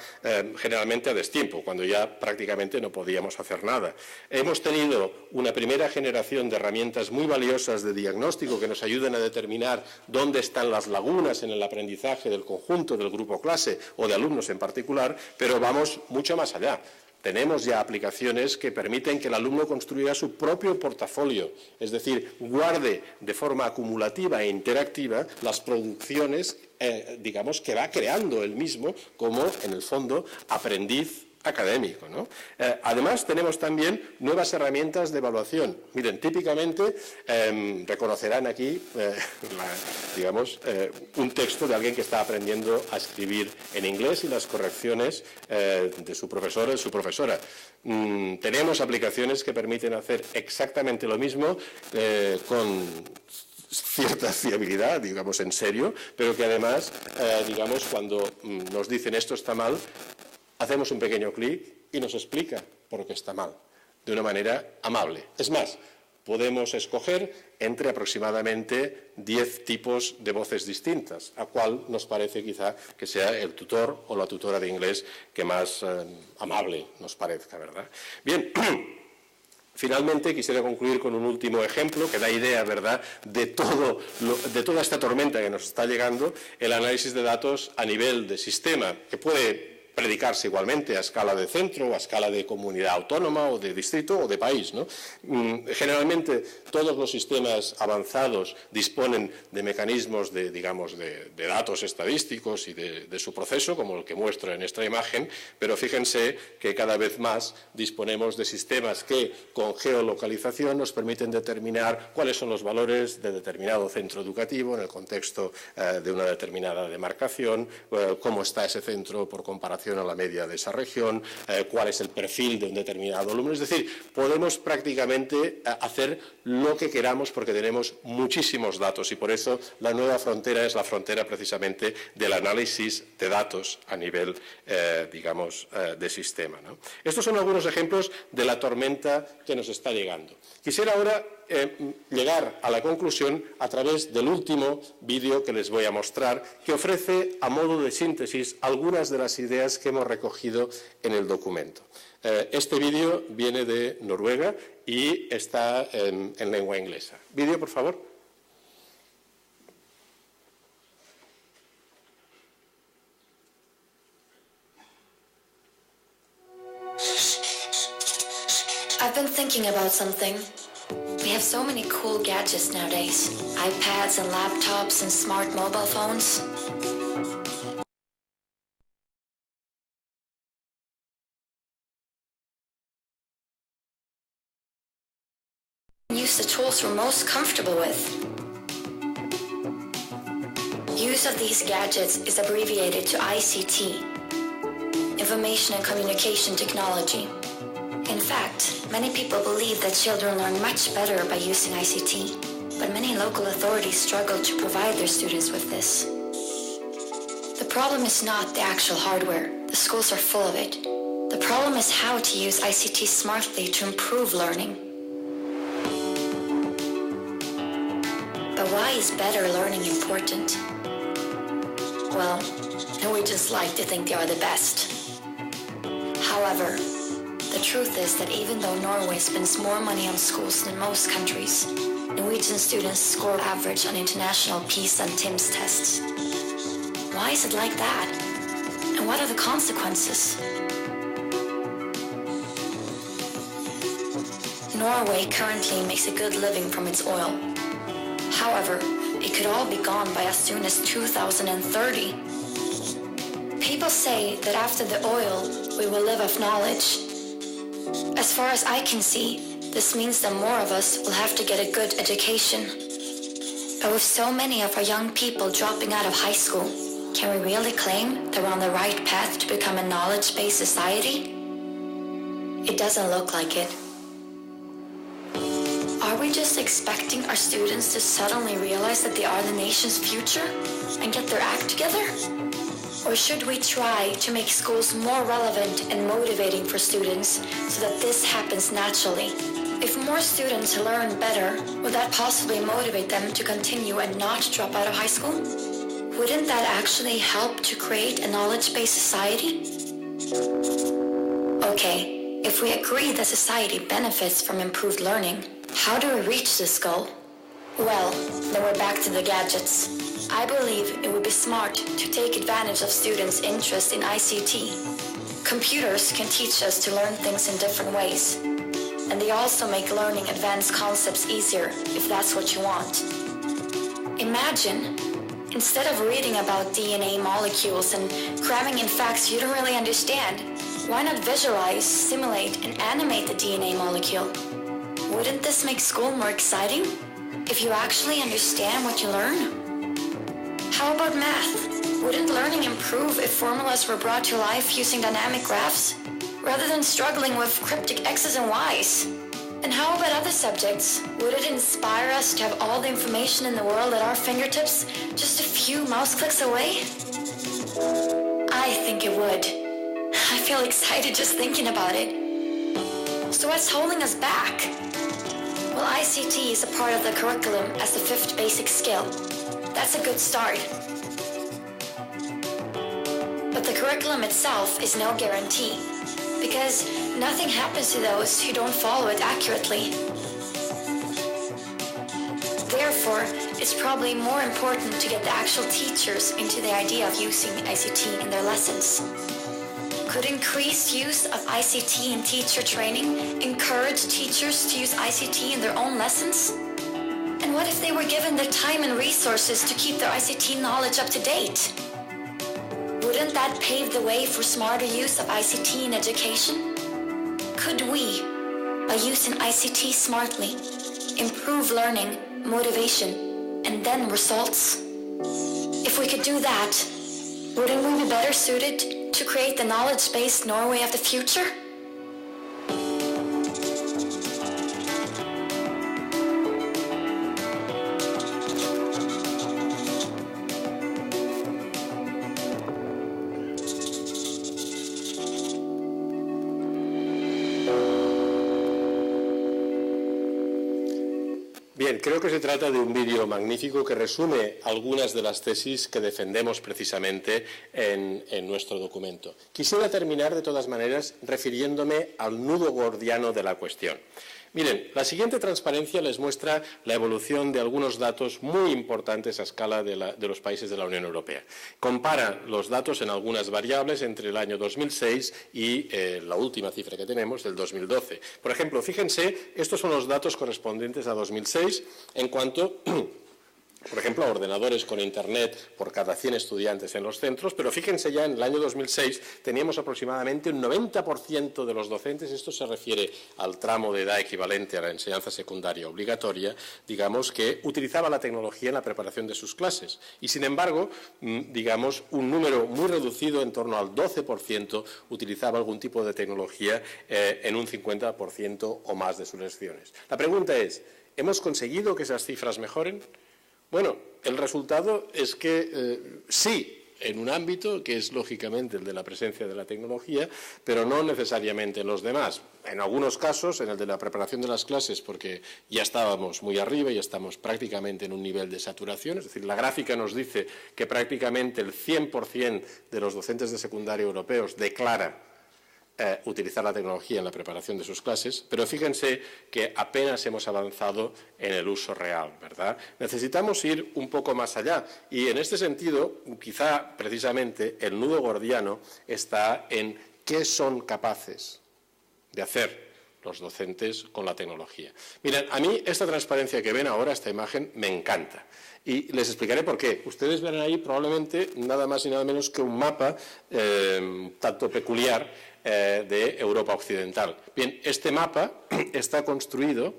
[SPEAKER 3] generalmente a destiempo, cuando ya prácticamente no podíamos hacer nada. Hemos tenido una primera generación de herramientas muy valiosas de diagnóstico que nos ayudan a determinar dónde están las lagunas en el aprendizaje del conjunto del grupo clase o de alumnos en particular, pero vamos mucho más allá. Tenemos ya aplicaciones que permiten que el alumno construya su propio portafolio, es decir, guarde de forma acumulativa e interactiva las producciones, digamos, que va creando él mismo como, en el fondo, aprendiz académico, ¿no? Además, tenemos también nuevas herramientas de evaluación. Miren, típicamente reconocerán aquí, un texto de alguien que está aprendiendo a escribir en inglés y las correcciones de su profesor o de su profesora. Tenemos aplicaciones que permiten hacer exactamente lo mismo con cierta fiabilidad, digamos, en serio, pero que además, digamos, cuando nos dicen esto está mal, hacemos un pequeño clic y nos explica por qué está mal, de una manera amable. Es más, podemos escoger entre aproximadamente 10 tipos de voces distintas, a cuál nos parece quizá que sea el tutor o la tutora de inglés que más amable nos parezca, ¿verdad? Bien. Finalmente, quisiera concluir con un último ejemplo que da idea, ¿verdad?, de toda esta tormenta que nos está llegando, el análisis de datos a nivel de sistema, que puede predicarse igualmente a escala de centro, o a escala de comunidad autónoma, o de distrito, o de país, ¿no? Generalmente, todos los sistemas avanzados disponen de mecanismos de datos estadísticos y de su proceso, como el que muestro en esta imagen, pero fíjense que cada vez más disponemos de sistemas que, con geolocalización, nos permiten determinar cuáles son los valores de determinado centro educativo en el contexto de una determinada demarcación, cómo está ese centro por comparación a la media de esa región, cuál es el perfil de un determinado alumno. Es decir, podemos prácticamente hacer lo que queramos porque tenemos muchísimos datos y por eso la nueva frontera es la frontera precisamente del análisis de datos a nivel, de sistema, ¿no? Estos son algunos ejemplos de la tormenta que nos está llegando. Quisiera ahora llegar a la conclusión a través del último vídeo que les voy a mostrar, que ofrece a modo de síntesis algunas de las ideas que hemos recogido en el documento. Este vídeo viene de Noruega y está en lengua inglesa. Vídeo, por favor.
[SPEAKER 7] I've been thinking about something. We have so many cool gadgets nowadays. iPads and laptops and smart mobile phones. Use the tools we're most comfortable with. Use of these gadgets is abbreviated to ICT, Information and Communication Technology. In fact, many people believe that children learn much better by using ICT, but many local authorities struggle to provide their students with this. The problem is not the actual hardware. The schools are full of it. The problem is how to use ICT smartly to improve learning. But why is better learning important? Well, Norwegians like to think they are the best. However, the truth is that even though Norway spends more money on schools than most countries, Norwegian students score average on international PISA and TIMSS tests. Why is it like that? And what are the consequences? Norway currently makes a good living from its oil. However, it could all be gone by as soon as 2030. People say that after the oil, we will live off knowledge. As far as I can see, this means that more of us will have to get a good education. But with so many of our young people dropping out of high school, can we really claim that we're on the right path to become a knowledge-based society? It doesn't look like it. Are we just expecting our students to suddenly realize that they are the nation's future and get their act together? Or should we try to make schools more relevant and motivating for students so that this happens naturally? If more students learn better, would that possibly motivate them to continue and not drop out of high school? Wouldn't that actually help to create a knowledge-based society? Okay, if we agree that society benefits from improved learning, how do we reach this goal? Well, then we're back to the gadgets. I believe it would be smart to take advantage of students' interest in ICT. Computers can teach us to learn things in different ways. And they also make learning advanced concepts easier if that's what you want. Imagine, instead of reading about DNA molecules and cramming in facts you don't really understand, why not visualize, simulate, and animate the DNA molecule? Wouldn't this make school more exciting if you actually understand what you learn? How about math? Wouldn't learning improve if formulas were brought to life using dynamic graphs, rather than struggling with cryptic X's and Y's? And how about other subjects? Would it inspire us to have all the information in the world at our fingertips, just a few mouse clicks away? I think it would. I feel excited just thinking about it. So what's holding us back? Well, ICT is a part of the curriculum as the 5th basic skill. That's a good start. But the curriculum itself is no guarantee, because nothing happens to those who don't follow it accurately. Therefore, it's probably more important to get the actual teachers into the idea of using ICT in their lessons. Could increased use of ICT in teacher training encourage teachers to use ICT in their own lessons? And what if they were given the time and resources to keep their ICT knowledge up to date? Wouldn't that pave the way for smarter use of ICT in education? Could we, by using ICT smartly, improve learning, motivation, and then results? If we could do that, wouldn't we be better suited to create the knowledge-based Norway of the future?
[SPEAKER 3] Bien, creo que se trata de un vídeo magnífico que resume algunas de las tesis que defendemos precisamente en nuestro documento. Quisiera terminar, de todas maneras, refiriéndome al nudo gordiano de la cuestión. Miren, la siguiente transparencia les muestra la evolución de algunos datos muy importantes a escala de los países de la Unión Europea. Compara los datos en algunas variables entre el año 2006 y la última cifra que tenemos, del 2012. Por ejemplo, fíjense, estos son los datos correspondientes a 2006 en cuanto, por ejemplo, a ordenadores con Internet por cada 100 estudiantes en los centros, pero fíjense ya en el año 2006 teníamos aproximadamente un 90% de los docentes, esto se refiere al tramo de edad equivalente a la enseñanza secundaria obligatoria, digamos, que utilizaba la tecnología en la preparación de sus clases. Y, sin embargo, digamos, un número muy reducido, en torno al 12%, utilizaba algún tipo de tecnología en un 50% o más de sus lecciones. La pregunta es, ¿hemos conseguido que esas cifras mejoren? Bueno, el resultado es que sí, en un ámbito que es lógicamente el de la presencia de la tecnología, pero no necesariamente en los demás. En algunos casos, en el de la preparación de las clases, porque ya estábamos muy arriba y estamos prácticamente en un nivel de saturación, es decir, la gráfica nos dice que prácticamente el 100% de los docentes de secundaria europeos declara utilizar la tecnología en la preparación de sus clases, pero fíjense que apenas hemos avanzado en el uso real, ¿verdad? Necesitamos ir un poco más allá y en este sentido, quizá precisamente el nudo gordiano está en qué son capaces de hacer los docentes con la tecnología. Miren, a mí esta transparencia que ven ahora, esta imagen, me encanta. Y les explicaré por qué. Ustedes verán ahí probablemente nada más y nada menos que un mapa tanto peculiar de Europa Occidental. Bien, este mapa está construido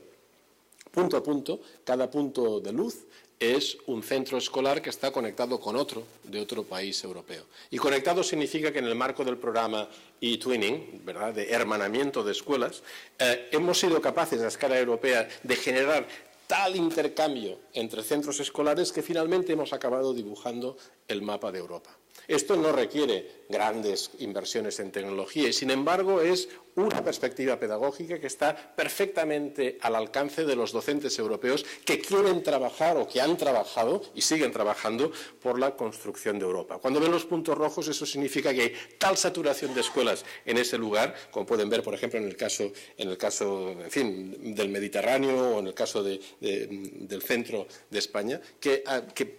[SPEAKER 3] punto a punto, cada punto de luz es un centro escolar que está conectado con otro de otro país europeo. Y conectado significa que en el marco del programa e-twinning, ¿verdad?, de hermanamiento de escuelas, hemos sido capaces a escala europea de generar tal intercambio entre centros escolares que finalmente hemos acabado dibujando el mapa de Europa. Esto no requiere grandes inversiones en tecnología y, sin embargo, es una perspectiva pedagógica que está perfectamente al alcance de los docentes europeos que quieren trabajar o que han trabajado y siguen trabajando por la construcción de Europa. Cuando ven los puntos rojos, eso significa que hay tal saturación de escuelas en ese lugar, como pueden ver, por ejemplo, en el caso en fin, del Mediterráneo o en el caso del centro de España, que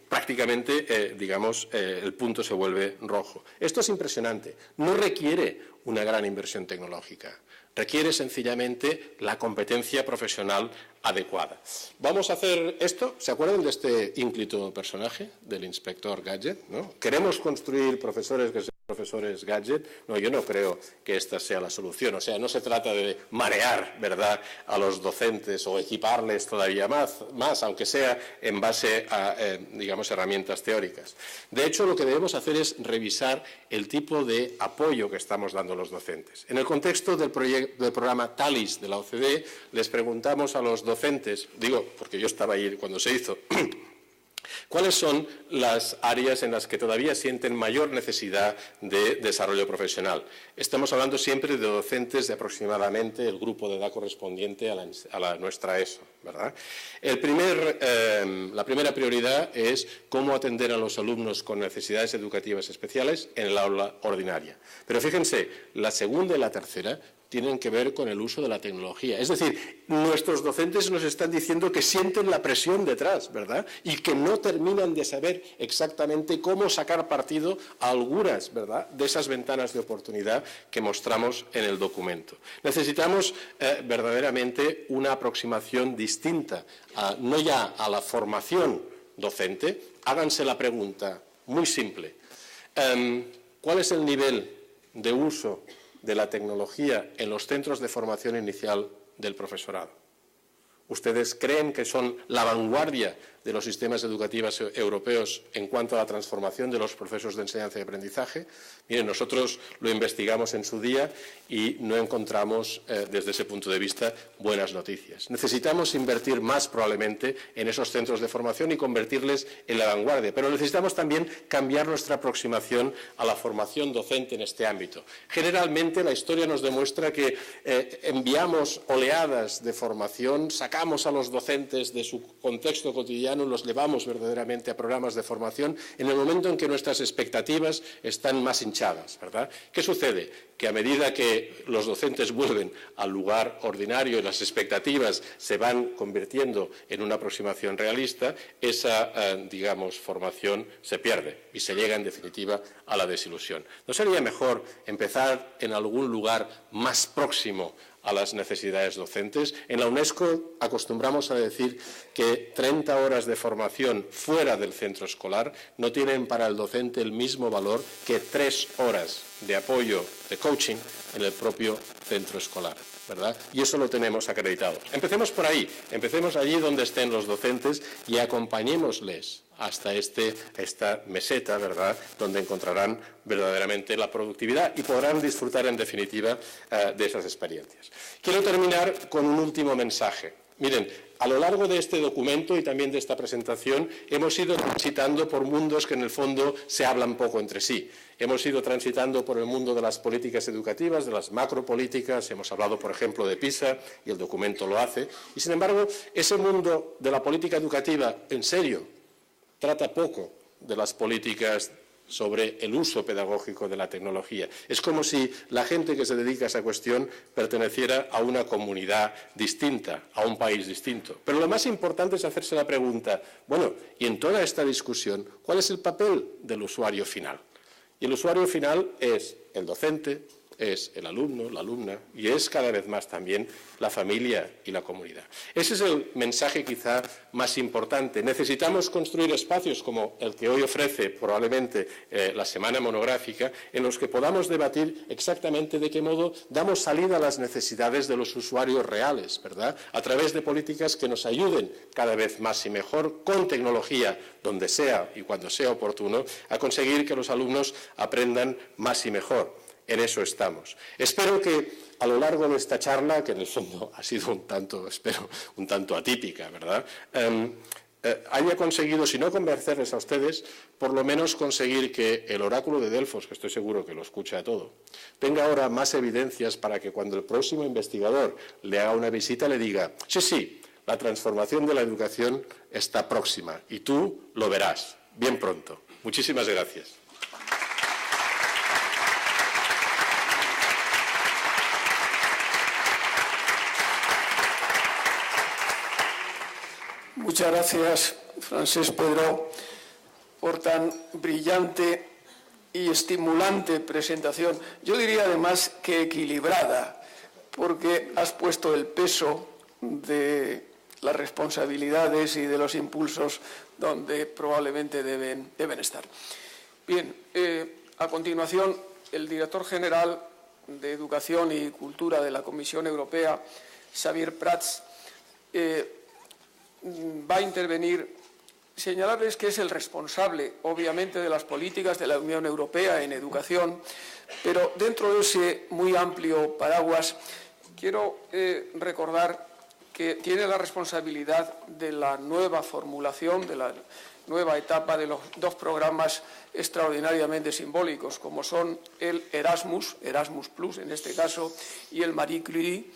[SPEAKER 3] prácticamente, digamos, el punto se vuelve rojo. Esto es impresionante. No requiere una gran inversión tecnológica. Requiere sencillamente la competencia profesional adecuada. Vamos a hacer esto. ¿Se acuerdan de este ínclito personaje del inspector Gadget, ¿no? ¿Queremos construir profesores que sean profesores Gadget? No, yo no creo que esta sea la solución. O sea, no se trata de marear, ¿verdad?, a los docentes o equiparles todavía más, aunque sea en base a, digamos, herramientas teóricas. De hecho, lo que debemos hacer es revisar el tipo de apoyo que estamos dando a los docentes. En el contexto del programa TALIS de la OCDE, les preguntamos a los docentes, digo, porque yo estaba ahí cuando se hizo, ¿cuáles son las áreas en las que todavía sienten mayor necesidad de desarrollo profesional? Estamos hablando siempre de docentes de aproximadamente el grupo de edad correspondiente a nuestra ESO, ¿verdad? La primera prioridad es cómo atender a los alumnos con necesidades educativas especiales en el aula ordinaria. Pero fíjense, la segunda y la tercera tienen que ver con el uso de la tecnología. Es decir, nuestros docentes nos están diciendo que sienten la presión detrás, ¿verdad? Y que no terminan de saber exactamente cómo sacar partido a algunas, ¿verdad?, de esas ventanas de oportunidad que mostramos en el documento. Necesitamos verdaderamente una aproximación distinta, no ya a la formación docente. Háganse la pregunta muy simple. ¿Cuál es el nivel de uso de la tecnología en los centros de formación inicial del profesorado? ¿Ustedes creen que son la vanguardia de los sistemas educativos europeos en cuanto a la transformación de los procesos de enseñanza y aprendizaje? Miren, nosotros lo investigamos en su día y no encontramos, desde ese punto de vista, buenas noticias. Necesitamos invertir más probablemente en esos centros de formación y convertirles en la vanguardia, pero necesitamos también cambiar nuestra aproximación a la formación docente en este ámbito. Generalmente la historia nos demuestra que enviamos oleadas de formación, sacamos a los docentes de su contexto cotidiano, los llevamos verdaderamente a programas de formación en el momento en que nuestras expectativas están más hinchadas, ¿verdad? ¿Qué sucede? Que a medida que los docentes vuelven al lugar ordinario y las expectativas se van convirtiendo en una aproximación realista, esa, digamos, formación se pierde y se llega en definitiva a la desilusión. ¿No sería mejor empezar en algún lugar más próximo a las necesidades docentes? En la UNESCO acostumbramos a decir que 30 horas de formación fuera del centro escolar no tienen para el docente el mismo valor que 3 horas de apoyo, de coaching, en el propio centro escolar, ¿verdad? Y eso lo tenemos acreditado. Empecemos por ahí, empecemos allí donde estén los docentes y acompañémosles hasta esta meseta, ¿verdad?, donde encontrarán verdaderamente la productividad y podrán disfrutar en definitiva de esas experiencias. Quiero terminar con un último mensaje. Miren, a lo largo de este documento y también de esta presentación hemos ido transitando por mundos que en el fondo se hablan poco entre sí. Hemos ido transitando por el mundo de las políticas educativas, de las macropolíticas, hemos hablado, por ejemplo, de PISA, y el documento lo hace. Y, sin embargo, ese mundo de la política educativa, en serio, trata poco de las políticas sobre el uso pedagógico de la tecnología. Es como si la gente que se dedica a esa cuestión perteneciera a una comunidad distinta, a un país distinto. Pero lo más importante es hacerse la pregunta, bueno, y en toda esta discusión, ¿cuál es el papel del usuario final? Y el usuario final es el docente, es el alumno, la alumna, y es cada vez más también la familia y la comunidad. Ese es el mensaje quizá más importante. Necesitamos construir espacios como el que hoy ofrece probablemente la semana monográfica, en los que podamos debatir exactamente de qué modo damos salida a las necesidades de los usuarios reales, ¿verdad?, a través de políticas que nos ayuden cada vez más y mejor, con tecnología, donde sea y cuando sea oportuno, a conseguir que los alumnos aprendan más y mejor. En eso estamos. Espero que a lo largo de esta charla, que en el fondo ha sido un tanto atípica, ¿verdad?, haya conseguido, si no convencerles a ustedes, por lo menos conseguir que el oráculo de Delfos, que estoy seguro que lo escucha todo, tenga ahora más evidencias para que cuando el próximo investigador le haga una visita le diga, sí, la transformación de la educación está próxima y tú lo verás bien pronto. Muchísimas gracias.
[SPEAKER 2] Muchas gracias, Francesc Pedró, por tan brillante y estimulante presentación. Yo diría además que equilibrada, porque has puesto el peso de las responsabilidades y de los impulsos donde probablemente deben estar. Bien, a continuación, el director general de Educación y Cultura de la Comisión Europea, Xavier Prats, va a intervenir. Señalarles que es el responsable, obviamente, de las políticas de la Unión Europea en educación, pero dentro de ese muy amplio paraguas quiero recordar que tiene la responsabilidad de la nueva formulación, de la nueva etapa de los dos programas extraordinariamente simbólicos, como son el Erasmus Plus en este caso, y el Marie Curie,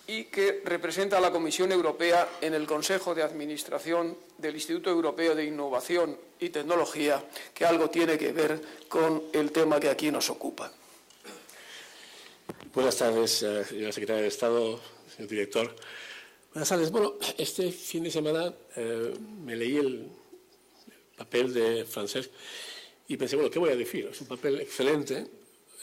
[SPEAKER 2] y que representa a la Comisión Europea en el Consejo de Administración del Instituto Europeo de Innovación y Tecnología, que algo tiene que ver con el tema que aquí nos ocupa.
[SPEAKER 8] Buenas tardes, señora secretaria de Estado, señor director. Buenas tardes. Bueno, este fin de semana me leí el papel de Francesc y pensé, bueno, ¿qué voy a decir? Es un papel excelente.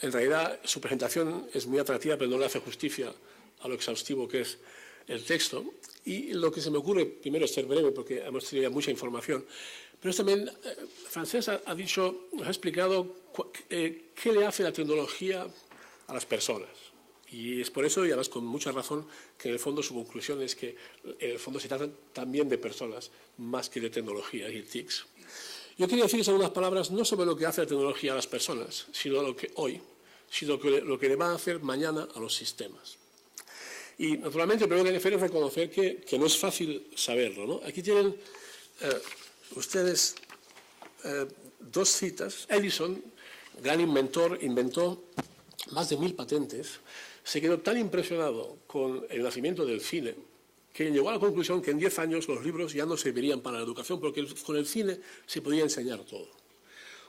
[SPEAKER 8] En realidad, su presentación es muy atractiva, pero no le hace justicia a lo exhaustivo que es el texto. Y lo que se me ocurre, primero, es ser breve, porque hemos tenido ya mucha información, pero es también, Francesc nos ha explicado qué le hace la tecnología a las personas. Y es por eso, y además con mucha razón, que en el fondo su conclusión es que en el fondo se trata también de personas, más que de tecnología y TICs. Yo quería decirles algunas palabras no sobre lo que hace la tecnología a las personas, sino lo que hoy, sino lo que le va a hacer mañana a los sistemas. Y, naturalmente, lo primero que hay que hacer es reconocer que no es fácil saberlo, ¿no? Aquí tienen ustedes dos citas. Edison, gran inventor, inventó más de 1000 patentes. Se quedó tan impresionado con el nacimiento del cine que llegó a la conclusión que en 10 años los libros ya no servirían para la educación, porque con el cine se podía enseñar todo.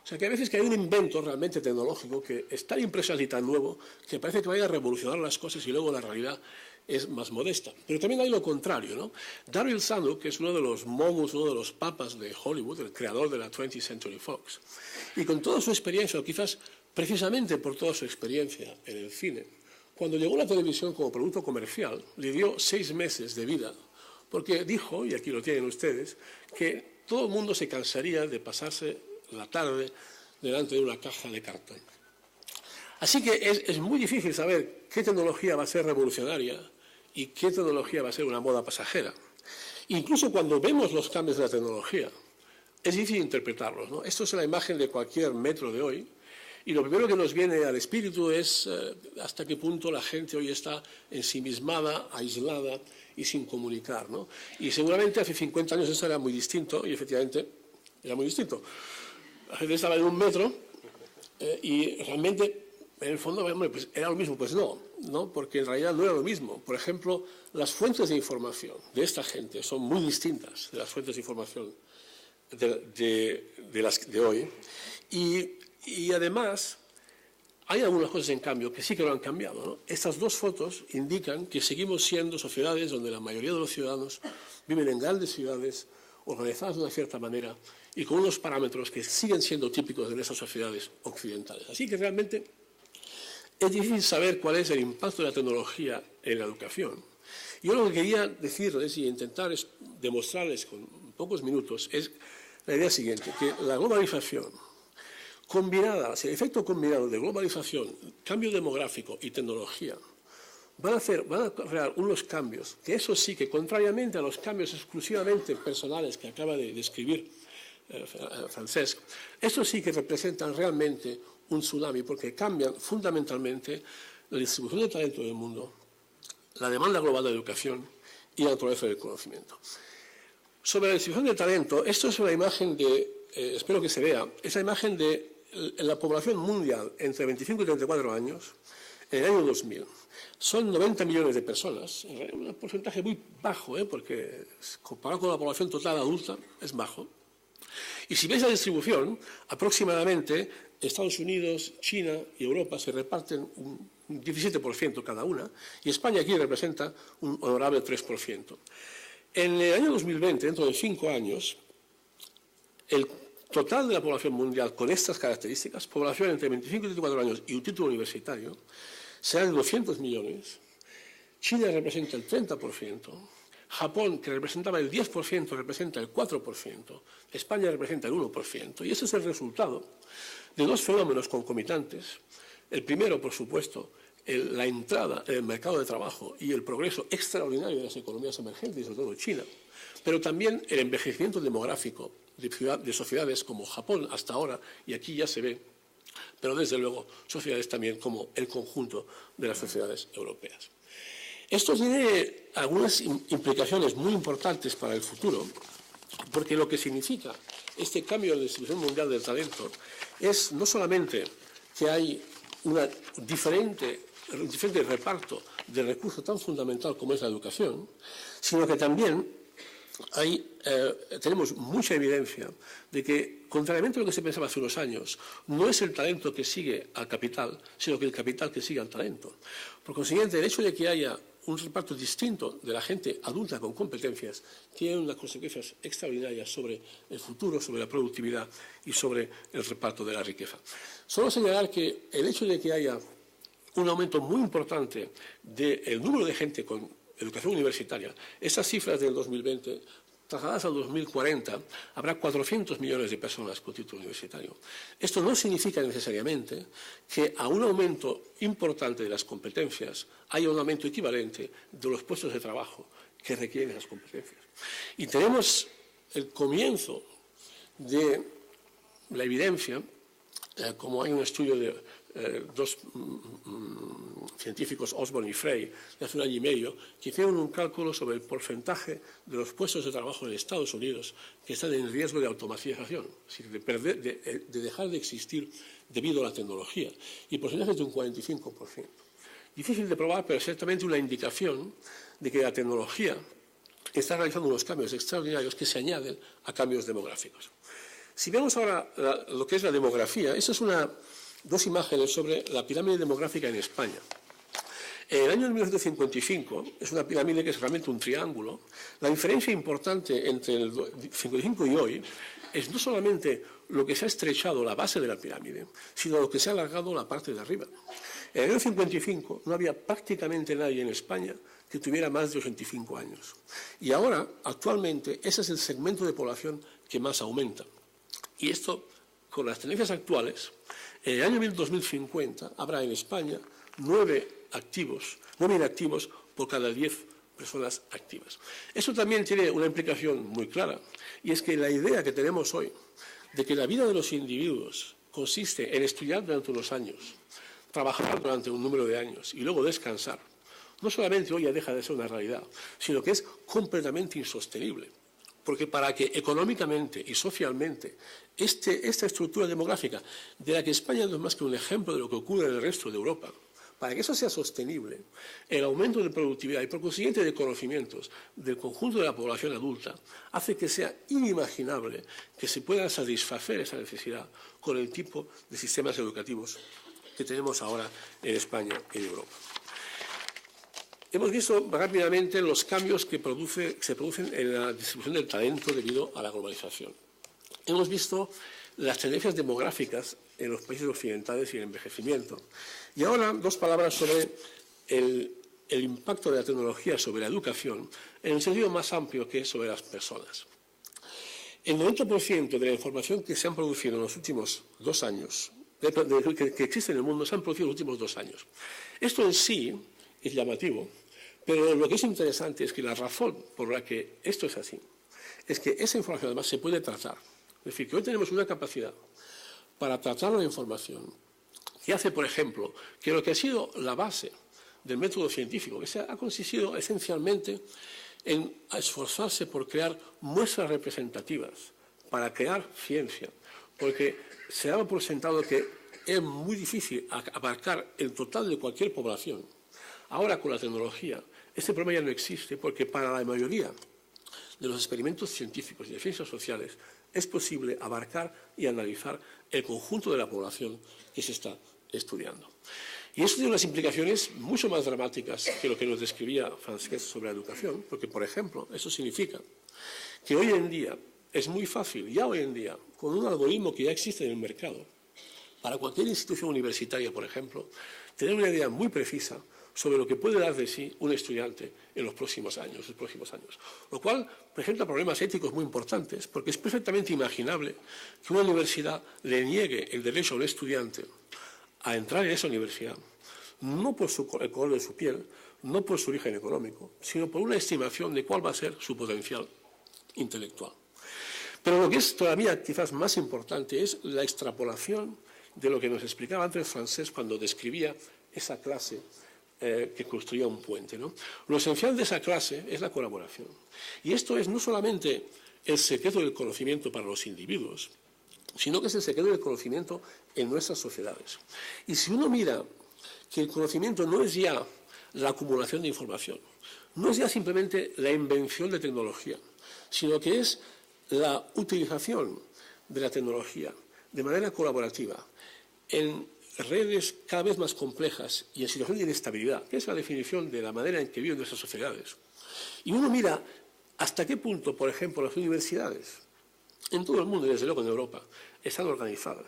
[SPEAKER 8] O sea, que a veces que hay un invento realmente tecnológico que es tan impresionante y tan nuevo que parece que vaya a revolucionar las cosas y luego la realidad es más modesta. Pero también hay lo contrario, ¿no? Daryl Zanuck, que es uno de los moguls, uno de los papas de Hollywood, el creador de la 20th Century Fox, y con toda su experiencia, o quizás precisamente por toda su experiencia en el cine, cuando llegó la televisión como producto comercial, le dio 6 meses de vida, porque dijo, y aquí lo tienen ustedes, que todo el mundo se cansaría de pasarse la tarde delante de una caja de cartón. Así que es muy difícil saber qué tecnología va a ser revolucionaria y qué tecnología va a ser una moda pasajera. Incluso cuando vemos los cambios de la tecnología, es difícil interpretarlos, ¿no? Esto es la imagen de cualquier metro de hoy, y lo primero que nos viene al espíritu es hasta qué punto la gente hoy está ensimismada, aislada y sin comunicar, ¿no? Y seguramente hace 50 años eso era muy distinto, y efectivamente era muy distinto. La gente estaba en un metro y realmente, en el fondo, pues era lo mismo. Pues no, porque en realidad no era lo mismo. Por ejemplo, las fuentes de información de esta gente son muy distintas de las fuentes de información de las de hoy. Y además, hay algunas cosas, en cambio, que sí que lo han cambiado, ¿no? Estas dos fotos indican que seguimos siendo sociedades donde la mayoría de los ciudadanos viven en grandes ciudades, organizadas de una cierta manera y con unos parámetros que siguen siendo típicos de esas sociedades occidentales. Así que realmente es difícil saber cuál es el impacto de la tecnología en la educación. Yo lo que quería decirles y intentar demostrarles con pocos minutos es la idea siguiente, que la globalización combinada, el efecto combinado de globalización, cambio demográfico y tecnología, van a crear unos cambios que eso sí que, contrariamente a los cambios exclusivamente personales que acaba de describir Francesc, estos sí que representan realmente un tsunami porque cambian fundamentalmente la distribución de talento del mundo, la demanda global de educación y la naturaleza del conocimiento. Sobre la distribución de talento, esto es una imagen de, espero que se vea, esa imagen de la población mundial entre 25 y 34 años en el año 2000. Son 90 millones de personas, un porcentaje muy bajo, porque comparado con la población total adulta es bajo. Y si veis la distribución, aproximadamente Estados Unidos, China y Europa se reparten un 17% cada una, y España aquí representa un honorable 3%. En el año 2020, dentro de 5 años, el total de la población mundial con estas características, población entre 25 y 34 años y un título universitario, será de 200 millones. China representa el 30%, Japón, que representaba el 10%, representa el 4%, España representa el 1%. Y ese es el resultado de dos fenómenos concomitantes. El primero, por supuesto, la entrada en el mercado de trabajo y el progreso extraordinario de las economías emergentes, sobre todo China, pero también el envejecimiento demográfico de sociedades como Japón hasta ahora, y aquí ya se ve, pero desde luego sociedades también como el conjunto de las sociedades europeas. Esto tiene algunas implicaciones muy importantes para el futuro, porque lo que significa este cambio en la distribución mundial del talento es no solamente que hay un diferente reparto de recursos tan fundamental como es la educación, sino que también tenemos mucha evidencia de que, contrariamente a lo que se pensaba hace unos años, no es el talento que sigue al capital, sino que el capital que sigue al talento. Por consiguiente, el hecho de que haya un reparto distinto de la gente adulta con competencias tiene unas consecuencias extraordinarias sobre el futuro, sobre la productividad y sobre el reparto de la riqueza. Solo señalar que el hecho de que haya un aumento muy importante del número de gente con educación universitaria, esas cifras del 2020, trasladadas al 2040, habrá 400 millones de personas con título universitario. Esto no significa necesariamente que a un aumento importante de las competencias haya un aumento equivalente de los puestos de trabajo que requieren esas competencias. Y tenemos el comienzo de la evidencia, como hay un estudio de dos científicos, Osborne y Frey, de hace un año y medio, que hicieron un cálculo sobre el porcentaje de los puestos de trabajo en Estados Unidos que están en riesgo de automatización, es decir, de dejar de existir debido a la tecnología, y porcentajes de un 45%. Difícil de probar, pero ciertamente una indicación de que la tecnología está realizando unos cambios extraordinarios que se añaden a cambios demográficos. Si vemos ahora lo que es la demografía, eso es dos imágenes sobre la pirámide demográfica en España. En el año 1955 es una pirámide que es realmente un triángulo. La diferencia importante entre el 55 y hoy es no solamente lo que se ha estrechado la base de la pirámide, sino lo que se ha alargado la parte de arriba. En el año 55 no había prácticamente nadie en España que tuviera más de 85 años. Y ahora, actualmente, ese es el segmento de población que más aumenta. Y esto, con las tendencias actuales, en el año 2050 habrá en España 9 inactivos por cada 10 personas activas. Eso también tiene una implicación muy clara, y es que la idea que tenemos hoy de que la vida de los individuos consiste en estudiar durante unos años, trabajar durante un número de años y luego descansar, no solamente hoy ya deja de ser una realidad, sino que es completamente insostenible. Porque para que económicamente y socialmente esta estructura demográfica, de la que España no es más que un ejemplo de lo que ocurre en el resto de Europa, para que eso sea sostenible, el aumento de productividad y por consiguiente de conocimientos del conjunto de la población adulta hace que sea inimaginable que se pueda satisfacer esa necesidad con el tipo de sistemas educativos que tenemos ahora en España y en Europa. Hemos visto rápidamente los cambios que se producen en la distribución del talento debido a la globalización. Hemos visto las tendencias demográficas en los países occidentales y el envejecimiento. Y ahora dos palabras sobre el impacto de la tecnología sobre la educación en el sentido más amplio que es sobre las personas. El 90% de la información que se han producido en los últimos 2 años, que existe en el mundo, se han producido en los últimos 2 años. Esto en sí es llamativo, pero lo que es interesante es que la razón por la que esto es así es que esa información además se puede tratar. Es decir, que hoy tenemos una capacidad para tratar la información que hace, por ejemplo, que lo que ha sido la base del método científico, que ha consistido esencialmente en esforzarse por crear muestras representativas para crear ciencia, porque se daba por sentado que es muy difícil abarcar el total de cualquier población. Ahora, con la tecnología, este problema ya no existe porque para la mayoría de los experimentos científicos y de ciencias sociales es posible abarcar y analizar el conjunto de la población que se está estudiando. Y eso tiene unas implicaciones mucho más dramáticas que lo que nos describía Francesc sobre la educación, porque, por ejemplo, eso significa que hoy en día es muy fácil, ya hoy en día, con un algoritmo que ya existe en el mercado, para cualquier institución universitaria, por ejemplo, tener una idea muy precisa sobre lo que puede dar de sí un estudiante en los próximos años. Lo cual presenta problemas éticos muy importantes, porque es perfectamente imaginable que una universidad le niegue el derecho a un estudiante a entrar en esa universidad, no por el color de su piel, no por su origen económico, sino por una estimación de cuál va a ser su potencial intelectual. Pero lo que es todavía quizás más importante es la extrapolación de lo que nos explicaba antes Francesc cuando describía esa clase que construía un puente, ¿no? Lo esencial de esa clase es la colaboración. Y esto es no solamente el secreto del conocimiento para los individuos, sino que es el secreto del conocimiento en nuestras sociedades. Y si uno mira que el conocimiento no es ya la acumulación de información, no es ya simplemente la invención de tecnología, sino que es la utilización de la tecnología de manera colaborativa en redes cada vez más complejas y en situaciones de inestabilidad, que es la definición de la manera en que viven nuestras sociedades. Y uno mira hasta qué punto, por ejemplo, las universidades, en todo el mundo y desde luego en Europa, están organizadas.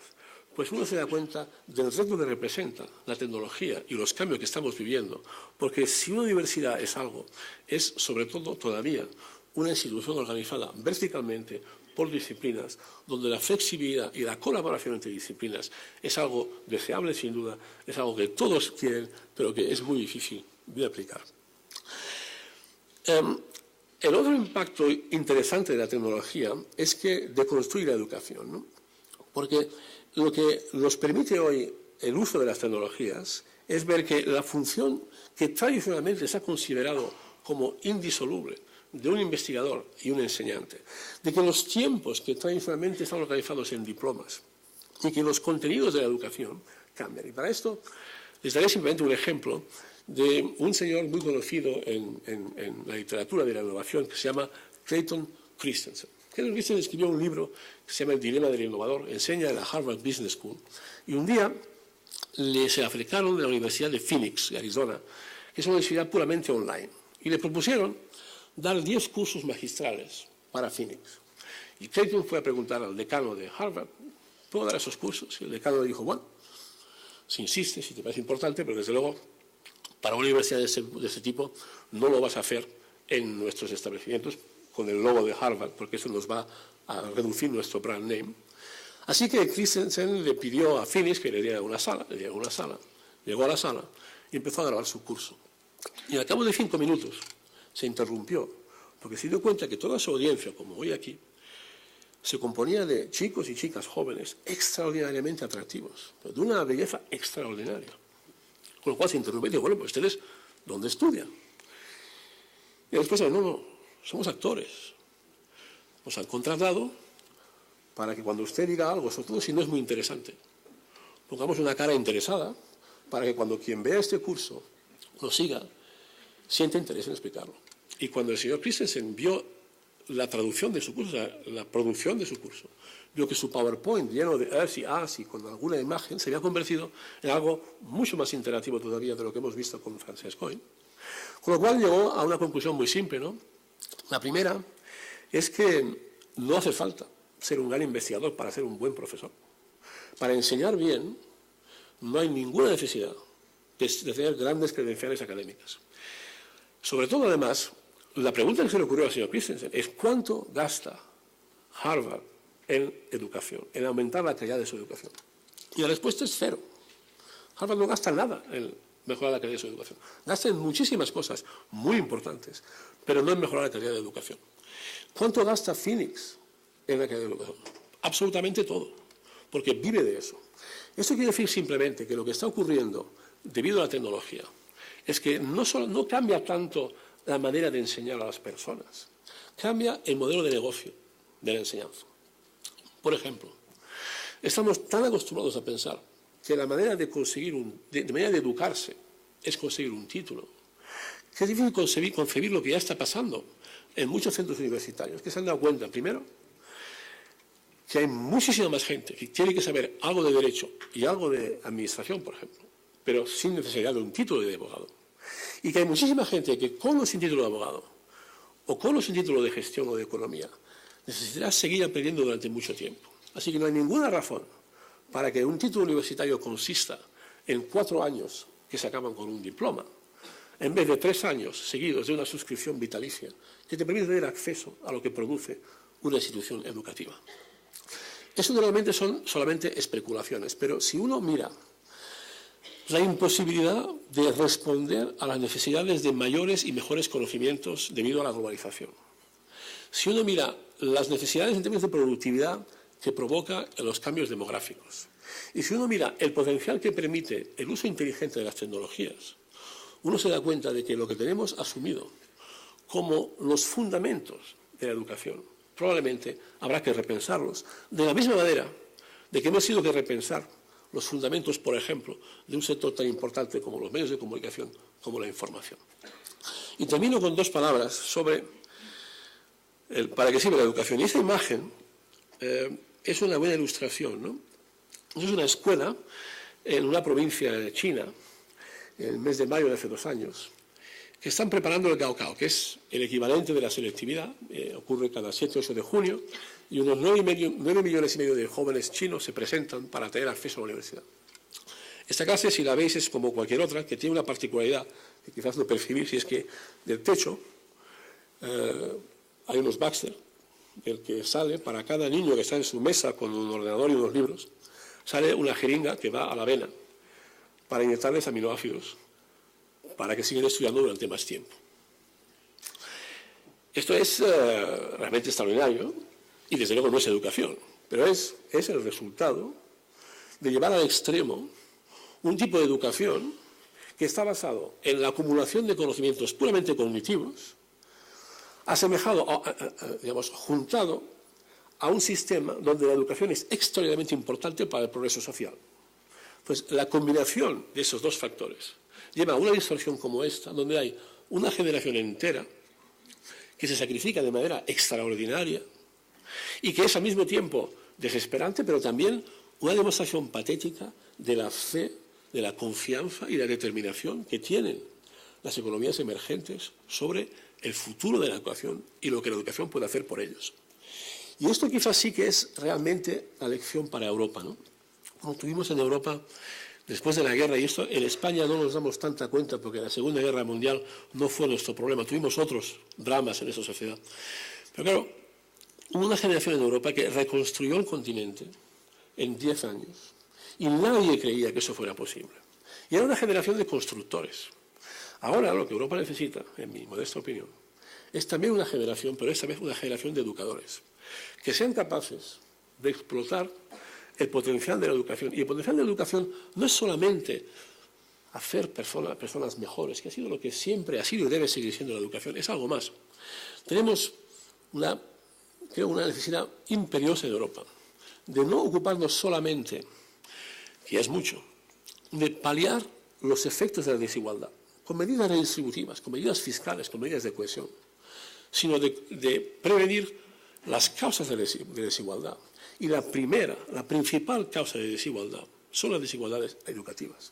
[SPEAKER 8] Pues uno se da cuenta del reto que representa la tecnología y los cambios que estamos viviendo, porque si una universidad es algo, es sobre todo todavía una institución organizada verticalmente por disciplinas, donde la flexibilidad y la colaboración entre disciplinas es algo deseable sin duda, es algo que todos quieren, pero que es muy difícil de aplicar. El otro impacto interesante de la tecnología es que deconstruye la educación, ¿no? Porque lo que nos permite hoy el uso de las tecnologías es ver que la función que tradicionalmente se ha considerado como indisoluble de un investigador y un enseñante, de que los tiempos que tradicionalmente están organizados en diplomas y que los contenidos de la educación cambian. Y para esto les daré simplemente un ejemplo de un señor muy conocido en la literatura de la innovación que se llama Clayton Christensen. Clayton Christensen escribió un libro que se llama El dilema del innovador, enseña en la Harvard Business School, y un día se le acercaron de la Universidad de Phoenix, de Arizona, que es una universidad puramente online, y le propusieron dar 10 cursos magistrales para Phoenix. Y Clayton fue a preguntar al decano de Harvard, ¿puedo dar esos cursos? Y el decano le dijo, bueno, si insistes, si te parece importante, pero desde luego para una universidad de ese tipo no lo vas a hacer en nuestros establecimientos con el logo de Harvard, porque eso nos va a reducir nuestro brand name. Así que Christensen le pidió a Phoenix que le diera una sala, llegó a la sala y empezó a grabar su curso. Y al cabo de 5 minutos se interrumpió, porque se dio cuenta que toda su audiencia, como hoy aquí, se componía de chicos y chicas jóvenes extraordinariamente atractivos, de una belleza extraordinaria. Con lo cual se interrumpió y dijo, bueno, pues ustedes, ¿dónde estudian? Y después, no, somos actores. Nos han contratado para que cuando usted diga algo, sobre todo si no es muy interesante, pongamos una cara interesada para que cuando quien vea este curso lo siga, siente interés en explicarlo. Y cuando el señor Christensen vio la traducción de su curso, la producción de su curso, vio que su PowerPoint lleno de E's y A's y con alguna imagen se había convertido en algo mucho más interactivo todavía de lo que hemos visto con Francesc hoy. Con lo cual llegó a una conclusión muy simple, ¿no? La primera es que no hace falta ser un gran investigador para ser un buen profesor. Para enseñar bien no hay ninguna necesidad de tener grandes credenciales académicas. Sobre todo, además, la pregunta que se le ocurrió al señor Christensen es ¿cuánto gasta Harvard en educación, en aumentar la calidad de su educación? Y la respuesta es cero. Harvard no gasta nada en mejorar la calidad de su educación. Gasta en muchísimas cosas muy importantes, pero no en mejorar la calidad de educación. ¿Cuánto gasta Phoenix en la calidad de educación? Absolutamente todo, porque vive de eso. Esto quiere decir simplemente que lo que está ocurriendo debido a la tecnología es que no cambia tanto la manera de enseñar a las personas, cambia el modelo de negocio de la enseñanza. Por ejemplo, estamos tan acostumbrados a pensar que la manera de manera de educarse es conseguir un título, que es difícil concebir lo que ya está pasando en muchos centros universitarios, que se han dado cuenta, primero, que hay muchísima más gente que tiene que saber algo de derecho y algo de administración, por ejemplo, pero sin necesidad de un título de abogado. Y que hay muchísima gente que con o sin título de abogado, o con o sin título de gestión o de economía, necesitará seguir aprendiendo durante mucho tiempo. Así que no hay ninguna razón para que un título universitario consista en 4 años que se acaban con un diploma, en vez de 3 años seguidos de una suscripción vitalicia que te permite tener acceso a lo que produce una institución educativa. Eso normalmente son solamente especulaciones, pero si uno mira la imposibilidad de responder a las necesidades de mayores y mejores conocimientos debido a la globalización, si uno mira las necesidades en términos de productividad que provoca los cambios demográficos, y si uno mira el potencial que permite el uso inteligente de las tecnologías, uno se da cuenta de que lo que tenemos asumido como los fundamentos de la educación, probablemente habrá que repensarlos de la misma manera de que hemos tenido que repensar los fundamentos, por ejemplo, de un sector tan importante como los medios de comunicación, como la información. Y termino con 2 palabras sobre para qué sirve la educación. Y esta imagen es una buena ilustración, ¿no? Es una escuela en una provincia china, en el mes de mayo de hace 2 años, que están preparando el Gaokao, que es el equivalente de la selectividad. Ocurre cada 7 o 8 de junio, y unos 9 millones y medio de jóvenes chinos se presentan para tener acceso a la universidad. Esta clase, si la veis, es como cualquier otra, que tiene una particularidad que quizás no percibís, y es que del techo hay unos Baxter, del que sale para cada niño que está en su mesa con un ordenador y unos libros, sale una jeringa que va a la vena para inyectarles aminoácidos, para que sigan estudiando durante más tiempo. Esto es realmente extraordinario y desde luego no es educación, pero es el resultado de llevar al extremo un tipo de educación que está basado en la acumulación de conocimientos puramente cognitivos, asemejado, digamos, juntado a un sistema donde la educación es extraordinariamente importante para el progreso social. Pues la combinación de esos 2 factores lleva a una distorsión como esta, donde hay una generación entera que se sacrifica de manera extraordinaria y que es al mismo tiempo desesperante, pero también una demostración patética de la fe, de la confianza y la determinación que tienen las economías emergentes sobre el futuro de la educación y lo que la educación puede hacer por ellos. Y esto quizás sí que es realmente la lección para Europa, ¿no? Como tuvimos en Europa después de la guerra, y esto en España no nos damos tanta cuenta porque la Segunda Guerra Mundial no fue nuestro problema, tuvimos otros dramas en esa sociedad. Pero claro, hubo una generación en Europa que reconstruyó el continente en 10 años y nadie creía que eso fuera posible. Y era una generación de constructores. Ahora lo que Europa necesita, en mi modesta opinión, es también una generación, pero esta vez una generación de educadores, que sean capaces de explotar el potencial de la educación. Y el potencial de la educación no es solamente hacer personas mejores, que ha sido lo que siempre ha sido y debe seguir siendo la educación, es algo más. Tenemos una necesidad imperiosa en Europa de no ocuparnos solamente, que es mucho, de paliar los efectos de la desigualdad, con medidas redistributivas, con medidas fiscales, con medidas de cohesión, sino de prevenir las causas de desigualdad. Y la principal causa de desigualdad son las desigualdades educativas.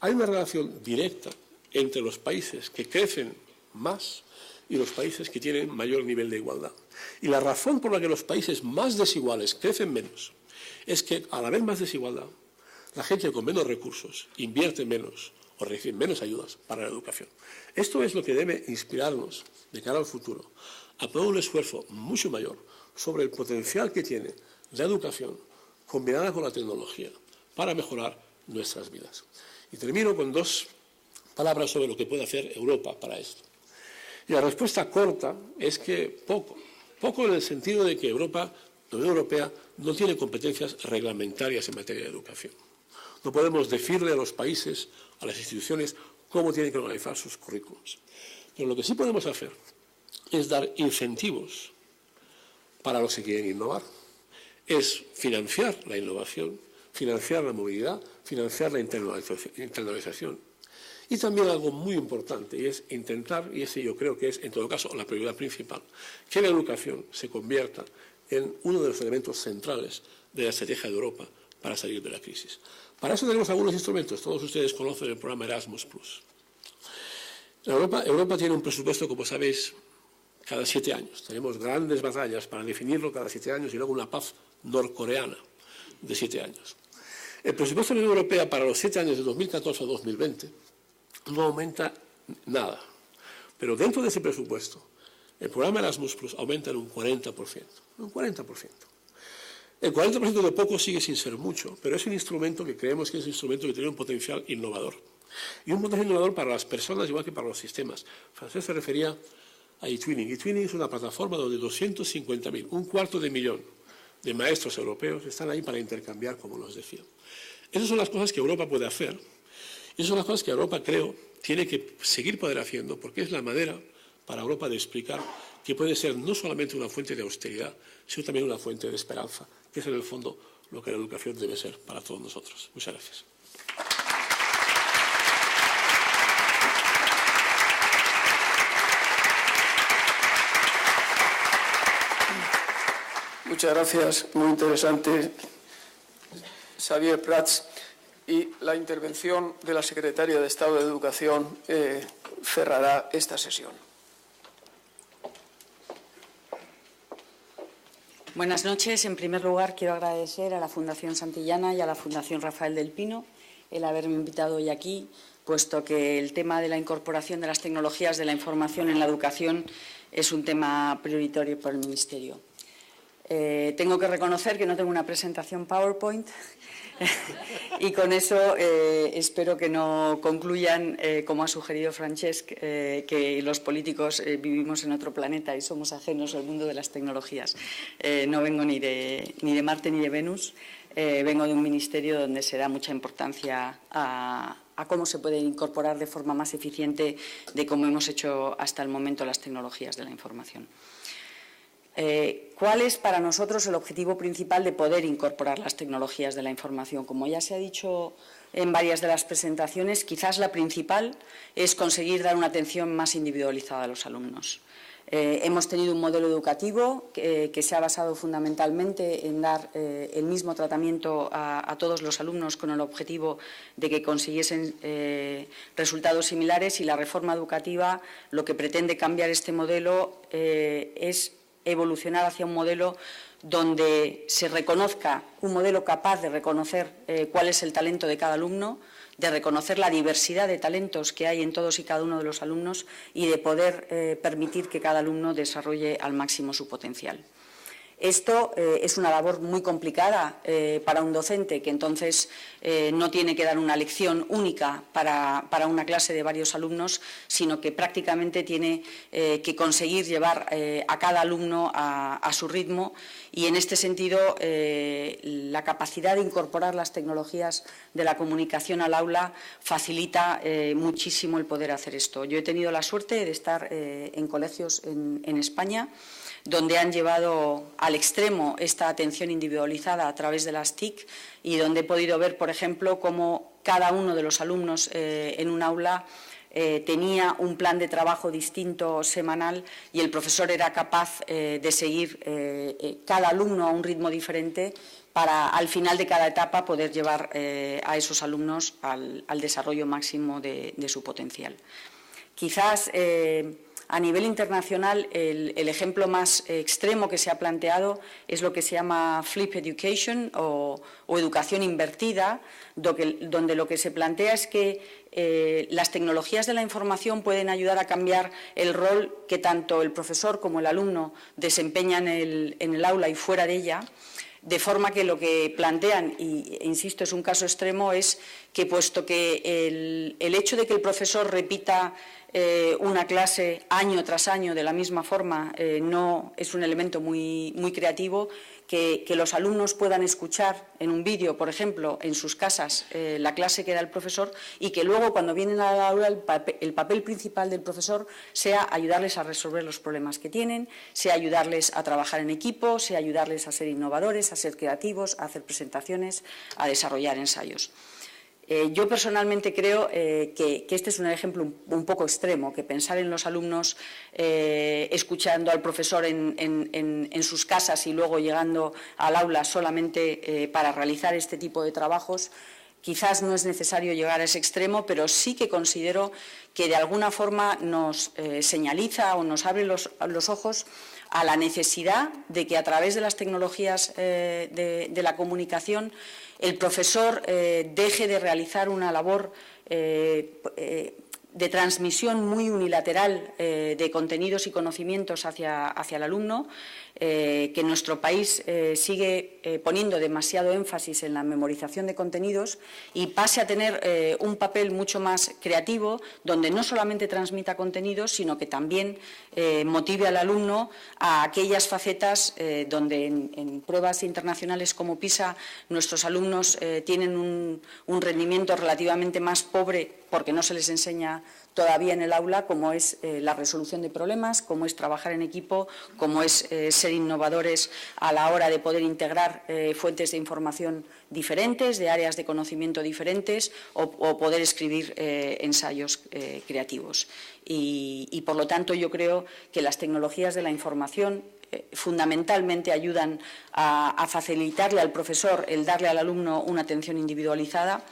[SPEAKER 8] Hay una relación directa entre los países que crecen más y los países que tienen mayor nivel de igualdad. Y la razón por la que los países más desiguales crecen menos es que, al haber más desigualdad, la gente con menos recursos invierte menos o recibe menos ayudas para la educación. Esto es lo que debe inspirarnos de cara al futuro a poner un esfuerzo mucho mayor sobre el potencial que tiene la educación combinada con la tecnología para mejorar nuestras vidas. Y termino con 2 palabras sobre lo que puede hacer Europa para esto. Y la respuesta corta es que poco en el sentido de que la Unión Europea no tiene competencias reglamentarias en materia de educación. No podemos decirle a los países, a las instituciones, cómo tienen que organizar sus currículums. Pero lo que sí podemos hacer es dar incentivos para los que quieren innovar. Es financiar la innovación, financiar la movilidad, financiar la internalización. Y también algo muy importante, y es intentar, y ese yo creo que es en todo caso la prioridad principal, que la educación se convierta en uno de los elementos centrales de la estrategia de Europa para salir de la crisis. Para eso tenemos algunos instrumentos. Todos ustedes conocen el programa Erasmus+. Europa tiene un presupuesto, como sabéis, cada 7 años. Tenemos grandes batallas para definirlo cada 7 años y luego una paz norcoreana de 7 años. El presupuesto de la Unión Europea para los 7 años de 2014 a 2020 no aumenta nada. Pero dentro de ese presupuesto, el programa Erasmus Plus aumenta en un 40%. Un 40%. El 40% de poco sigue sin ser mucho, pero es un instrumento que creemos que es un instrumento que tiene un potencial innovador. Y un potencial innovador para las personas igual que para los sistemas. Francés se refería a eTwinning. eTwinning es una plataforma donde 250.000, 250.000 de maestros europeos están ahí para intercambiar, como nos decía. Esas son las cosas que Europa puede hacer. Y esas son las cosas que Europa, creo, tiene que seguir poder haciendo, porque es la manera para Europa de explicar que puede ser no solamente una fuente de austeridad, sino también una fuente de esperanza, que es en el fondo lo que la educación debe ser para todos nosotros. Muchas gracias.
[SPEAKER 2] Muchas gracias, muy interesante, Xavier Prats. Y la intervención de la Secretaria de Estado de Educación cerrará esta sesión.
[SPEAKER 9] Buenas noches. En primer lugar, quiero agradecer a la Fundación Santillana y a la Fundación Rafael del Pino el haberme invitado hoy aquí, puesto que el tema de la incorporación de las tecnologías de la información en la educación es un tema prioritario para el Ministerio. Tengo que reconocer que no tengo una presentación PowerPoint y con eso espero que no concluyan, como ha sugerido Francesc, que los políticos vivimos en otro planeta y somos ajenos al mundo de las tecnologías. No vengo ni de Marte ni de Venus, vengo de un ministerio donde se da mucha importancia a cómo se pueden incorporar de forma más eficiente de cómo hemos hecho hasta el momento las tecnologías de la información. ¿Cuál es para nosotros el objetivo principal de poder incorporar las tecnologías de la información? Como ya se ha dicho en varias de las presentaciones, quizás la principal es conseguir dar una atención más individualizada a los alumnos. Hemos tenido un modelo educativo que se ha basado fundamentalmente en dar el mismo tratamiento a todos los alumnos con el objetivo de que consiguiesen resultados similares, y la reforma educativa lo que pretende cambiar este modelo es evolucionar hacia un modelo donde se reconozca, un modelo capaz de reconocer cuál es el talento de cada alumno, de reconocer la diversidad de talentos que hay en todos y cada uno de los alumnos y de poder permitir que cada alumno desarrolle al máximo su potencial. Esto es una labor muy complicada para un docente, que entonces no tiene que dar una lección única para una clase de varios alumnos, sino que prácticamente tiene que conseguir llevar a cada alumno a su ritmo, y en este sentido la capacidad de incorporar las tecnologías de la comunicación al aula facilita muchísimo el poder hacer esto. Yo he tenido la suerte de estar en colegios en España donde han llevado al extremo esta atención individualizada a través de las TIC, y donde he podido ver, por ejemplo, cómo cada uno de los alumnos en un aula tenía un plan de trabajo distinto semanal, y el profesor era capaz de seguir cada alumno a un ritmo diferente para, al final de cada etapa, poder llevar a esos alumnos al desarrollo máximo de su potencial. Quizás a nivel internacional, el ejemplo más extremo que se ha planteado es lo que se llama Flip Education o educación invertida, donde lo que se plantea es que las tecnologías de la información pueden ayudar a cambiar el rol que tanto el profesor como el alumno desempeñan en el aula y fuera de ella, de forma que lo que plantean, e insisto, es un caso extremo, es que, puesto que el hecho de que el profesor repita una clase año tras año de la misma forma no es un elemento muy creativo, que los alumnos puedan escuchar en un vídeo, por ejemplo, en sus casas la clase que da el profesor, y que luego, cuando vienen a la aula, el papel principal del profesor sea ayudarles a resolver los problemas que tienen, sea ayudarles a trabajar en equipo, sea ayudarles a ser innovadores, a ser creativos, a hacer presentaciones, a desarrollar ensayos. Yo personalmente creo que este es un ejemplo un poco extremo, que pensar en los alumnos escuchando al profesor en sus casas y luego llegando al aula solamente para realizar este tipo de trabajos Quizás no es necesario llegar a ese extremo, pero sí que considero que de alguna forma nos señaliza o nos abre los ojos a la necesidad de que a través de las tecnologías de la comunicación el profesor deje de realizar una labor de transmisión muy unilateral de contenidos y conocimientos hacia el alumno, que nuestro país sigue poniendo demasiado énfasis en la memorización de contenidos y pase a tener un papel mucho más creativo, donde no solamente transmita contenidos, sino que también motive al alumno a aquellas facetas donde en pruebas internacionales como PISA nuestros alumnos tienen un rendimiento relativamente más pobre porque no se les enseña todavía en el aula, como es la resolución de problemas, como es trabajar en equipo, como es ser innovadores a la hora de poder integrar fuentes de información diferentes, de áreas de conocimiento diferentes o poder escribir ensayos creativos. Y por lo tanto yo creo que las tecnologías de la información fundamentalmente ayudan a facilitarle al profesor el darle al alumno una atención individualizada,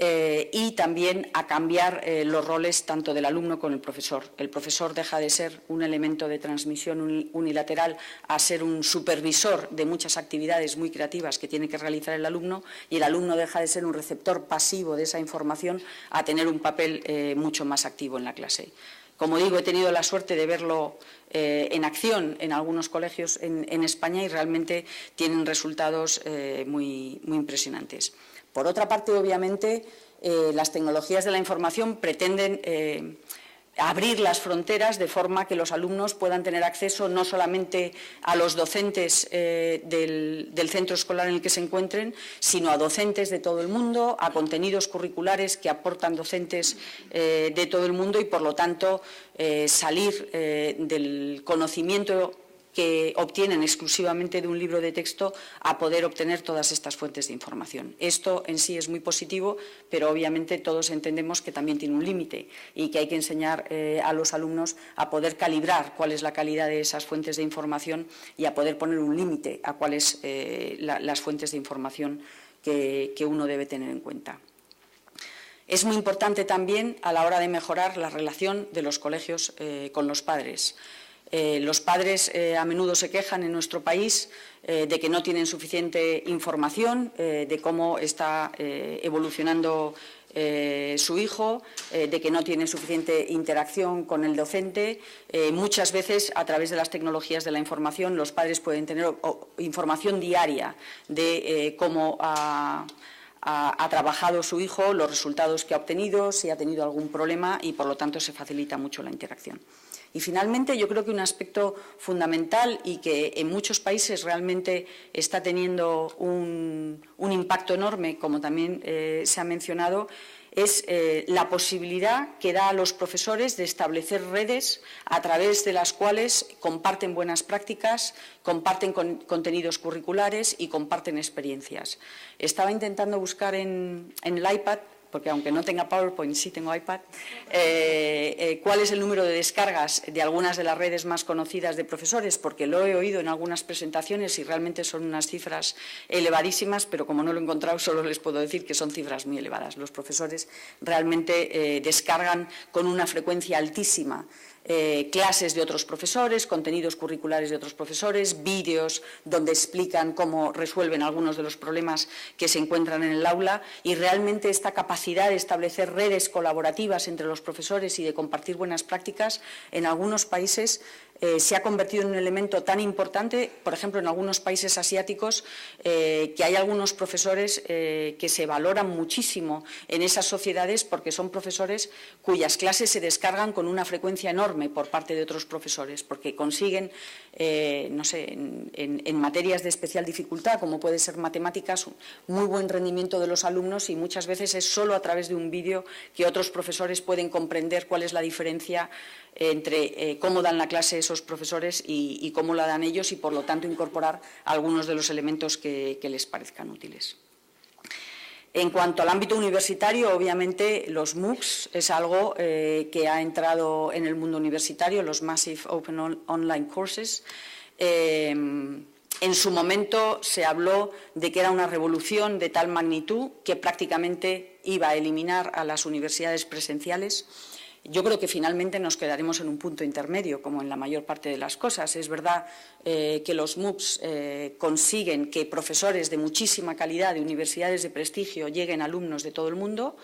[SPEAKER 9] y también a cambiar los roles tanto del alumno como del profesor. El profesor deja de ser un elemento de transmisión unilateral a ser un supervisor de muchas actividades muy creativas que tiene que realizar el alumno, y el alumno deja de ser un receptor pasivo de esa información a tener un papel mucho más activo en la clase. Como digo, he tenido la suerte de verlo en acción en algunos colegios en España y realmente tienen resultados muy impresionantes. Por otra parte, obviamente, las tecnologías de la información pretenden abrir las fronteras de forma que los alumnos puedan tener acceso no solamente a los docentes del centro escolar en el que se encuentren, sino a docentes de todo el mundo, a contenidos curriculares que aportan docentes de todo el mundo y, por lo tanto, salir del conocimiento que obtienen exclusivamente de un libro de texto a poder obtener todas estas fuentes de información. Esto en sí es muy positivo, pero obviamente todos entendemos que también tiene un límite y que hay que enseñar a los alumnos a poder calibrar cuál es la calidad de esas fuentes de información y a poder poner un límite a cuáles las fuentes de información que uno debe tener en cuenta. Es muy importante también a la hora de mejorar la relación de los colegios con los padres. Los padres a menudo se quejan en nuestro país de que no tienen suficiente información de cómo está evolucionando su hijo, de que no tiene suficiente interacción con el docente. Muchas veces, a través de las tecnologías de la información, los padres pueden tener información diaria de cómo ha trabajado su hijo, los resultados que ha obtenido, si ha tenido algún problema y, por lo tanto, se facilita mucho la interacción. Y, finalmente, yo creo que un aspecto fundamental y que en muchos países realmente está teniendo un impacto enorme, como también se ha mencionado, es la posibilidad que da a los profesores de establecer redes a través de las cuales comparten buenas prácticas, comparten contenidos curriculares y comparten experiencias. Estaba intentando buscar en el iPad, porque aunque no tenga PowerPoint, sí tengo iPad, cuál es el número de descargas de algunas de las redes más conocidas de profesores, porque lo he oído en algunas presentaciones y realmente son unas cifras elevadísimas, pero como no lo he encontrado, solo les puedo decir que son cifras muy elevadas. Los profesores realmente descargan con una frecuencia altísima clases de otros profesores, contenidos curriculares de otros profesores, vídeos donde explican cómo resuelven algunos de los problemas que se encuentran en el aula, y realmente esta capacidad de establecer redes colaborativas entre los profesores y de compartir buenas prácticas en algunos países se ha convertido en un elemento tan importante, por ejemplo, en algunos países asiáticos, que hay algunos profesores que se valoran muchísimo en esas sociedades porque son profesores cuyas clases se descargan con una frecuencia enorme por parte de otros profesores, porque consiguen, no sé, en materias de especial dificultad, como puede ser matemáticas, muy buen rendimiento de los alumnos, y muchas veces es solo a través de un vídeo que otros profesores pueden comprender cuál es la diferencia entre cómo dan la clase esos profesores y cómo la dan ellos, y por lo tanto incorporar algunos de los elementos que les parezcan útiles. En cuanto al ámbito universitario, obviamente los MOOCs es algo que ha entrado en el mundo universitario, los Massive Open Online Courses. En su momento se habló de que era una revolución de tal magnitud que prácticamente iba a eliminar a las universidades presenciales. Yo creo que finalmente nos quedaremos en un punto intermedio, como en la mayor parte de las cosas. Es verdad que los MOOCs consiguen que profesores de muchísima calidad, de universidades de prestigio, lleguen alumnos de todo el mundo.